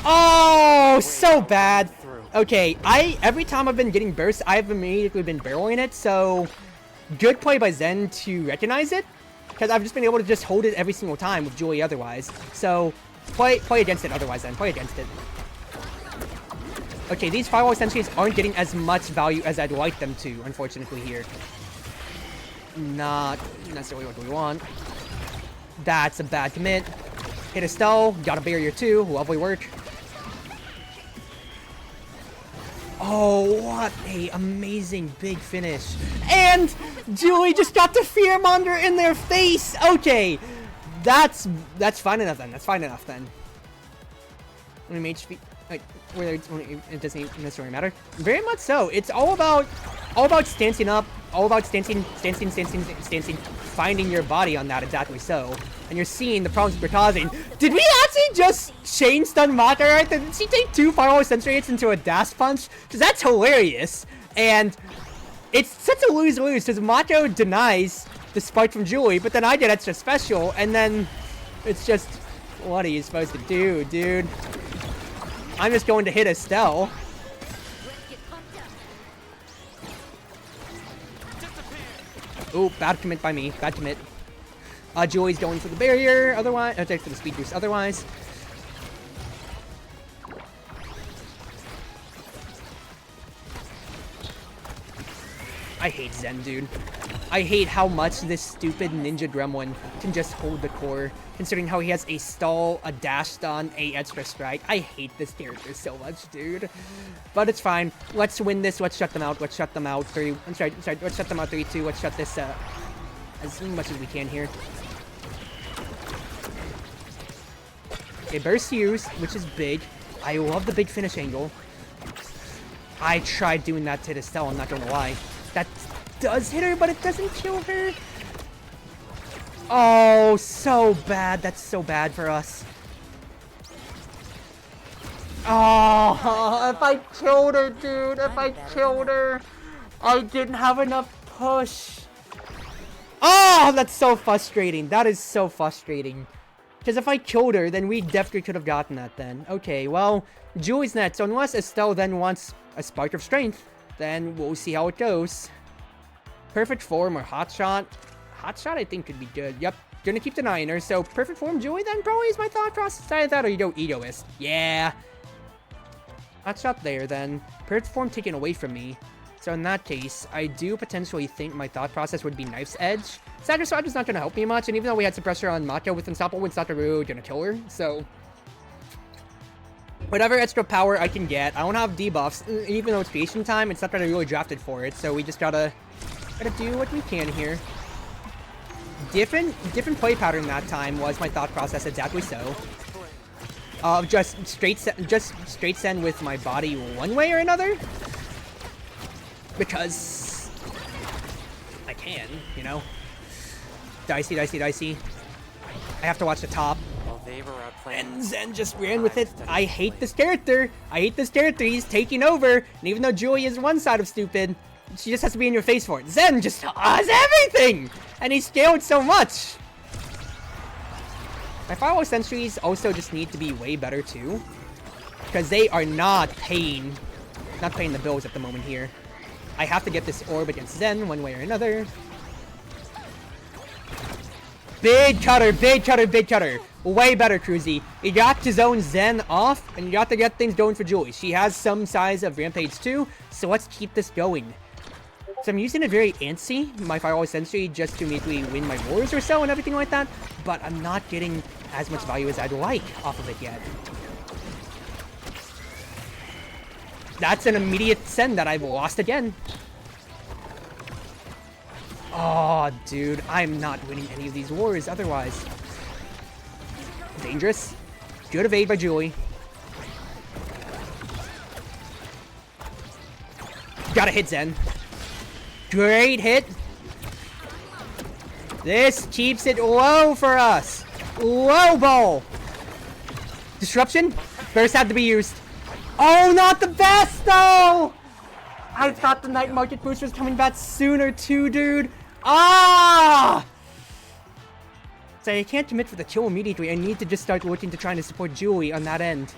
Oh, so bad. Okay, every time I've been getting burst, I've immediately been barreling it, so good play by Zen to recognize it, because I've just been able to just hold it every single time with Julie otherwise. So, play against it otherwise then. Play against it. Okay, these firewall sentries aren't getting as much value as I'd like them to, unfortunately, here. Not necessarily what we want. That's a bad commit. Hit Estelle, got a barrier too, lovely work. Oh, what a amazing big finish. And Julie just got the Fearmonger in their face. Okay, that's fine enough then. Let me mage speed. Whether it doesn't necessarily matter. Very much so. It's all about stancing up, all about stancing, finding your body on that, exactly so. And you're seeing the problems we're causing. Did we actually just chain stun Mako right there? Did she take 2 firewall sentry hits into a dash punch? Because that's hilarious. And it's such a lose-lose, because Mako denies the spike from Julie, but then I get extra special, and then it's just, what are you supposed to do, dude? I'm just going to hit Estelle. Ooh, bad commit by me. Bad commit. Julie's going for the barrier, otherwise. For the speed boost, otherwise. I hate Zen, dude. I hate how much this stupid ninja gremlin can just hold the core, considering how he has a stall, a dash stun, a extra strike. I hate this character so much, dude. But it's fine. Let's win this. Let's shut them out. Let's shut them out. Let's shut them out 3-2. Let's shut this as much as we can here. Okay, burst used, which is big. I love the big finish angle. I tried doing that to Estelle, I'm not gonna lie. That does hit her, but it doesn't kill her. Oh, so bad. That's so bad for us. Oh, if I killed her, dude. If I killed her. I didn't have enough push. Oh, that's so frustrating. That is so frustrating. Because if I killed her, then we definitely could have gotten that then. Okay, well, Julie's next. So unless Estelle then wants a Spark of Strength, then we'll see how it goes. Perfect Form or Hot Shot. Hot Shot I think could be good. Yep, gonna keep denying her. So Perfect Form Julie then probably is my thought process. I thought, or you go Egoist. Yeah. That's not there then. Paired form taken away from me. So in that case, I do potentially think my thought process would be Knife's Edge. Stagger Sword is not going to help me much, and even though we had suppressor on Mako with Unstoppable, it's not really going to kill her, so... Whatever extra power I can get, I don't have debuffs, even though it's creation time, it's not that I really drafted for it, so we just gotta do what we can here. Different play pattern that time was my thought process, exactly so. Just straight send with my body one way or another. Because I can, you know. Dicey. I have to watch the top. While they were out playing, And Zen just ran with it. I hate this character. He's taking over. And even though Julie is one side of stupid, she just has to be in your face for it. Zen just has everything! And he scaled so much. My Firewall Sentries also just need to be way better too. Because they are not paying the bills at the moment here. I have to get this orb against Zen one way or another. Big cutter. Way better, Cruzy. You got to zone Zen off, and you got to get things going for Julie. She has some size of Rampage too, so let's keep this going. So I'm using it very antsy, my Firewall Sentry, just to immediately win my wars or so and everything like that, but I'm not getting as much value as I'd like off of it yet. That's an immediate send that I've lost again. Oh, dude, I'm not winning any of these wars otherwise. Dangerous. Good evade by Julie. Gotta hit Zen. Great hit. This keeps it low for us. Low ball. Disruption. Burst had to be used. Oh, not the best, though! I thought the Night Market boost was coming back sooner, too, dude. Ah! So I can't commit for the kill immediately. I need to just start looking to trying to support Julie on that end.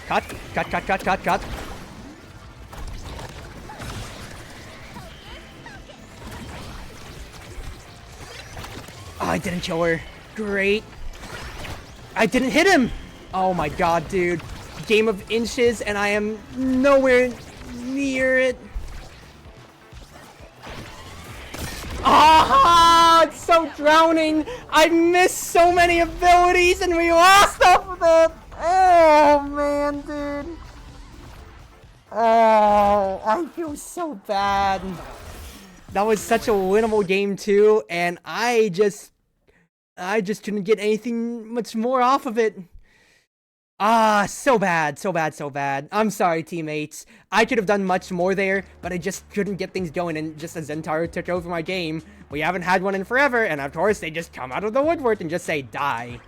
Cut. Oh, I didn't kill her. Great. I didn't hit him! Oh my god, dude. Game of inches, and I am nowhere near it. Ah, it's so drowning. I missed so many abilities, and we lost off of it. Oh, man, dude. Oh, I feel so bad. That was such a winnable game, too, and I just couldn't get anything much more off of it. Ah, so bad. I'm sorry, teammates. I could have done much more there, but I just couldn't get things going, and just as Zentaro took over my game, we haven't had one in forever, and of course, they just come out of the woodwork and just say, die.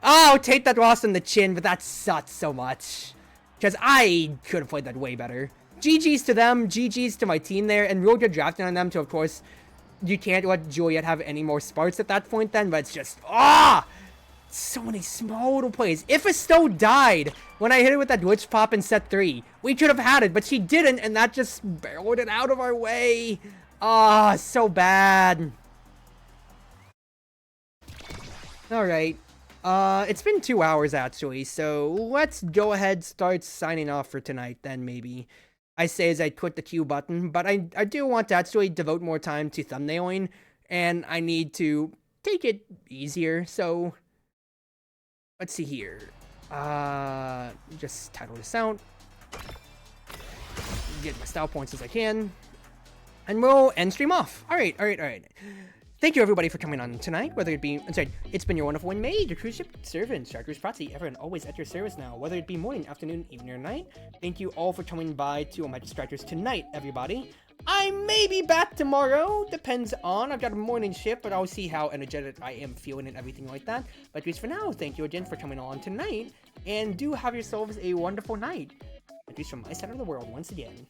Oh, take that loss on the chin, but that sucks so much. Because I could have played that way better. GG's to them, GG's to my team there, and real good drafting on them to, of course, you can't let Juliet have any more sparks at that point then, but it's just, so many small little plays. If Esto died when I hit it with that glitch pop in set 3, we could have had it, but she didn't, and that just barreled it out of our way. So bad. Alright. It's been 2 hours actually, so let's go ahead start signing off for tonight then maybe. I say as I click the Q button, but I do want to actually devote more time to thumbnailing, and I need to take it easier, so let's see here. Just title this out. Get my style points as I can. And we'll end stream off. Alright. Thank you everybody for coming on tonight, whether it be, it's been your Wonderful Wind Mage, your Cruise Ship Servant, Chartreuse Proxy, everyone always at your service now, whether it be morning, afternoon, evening, or night. Thank you all for coming by to my Strikers tonight, everybody. I may be back tomorrow, depends on, I've got a morning shift, but I'll see how energetic I am feeling and everything like that. But at least for now, thank you again for coming on tonight, and do have yourselves a wonderful night. At least from my side of the world, once again.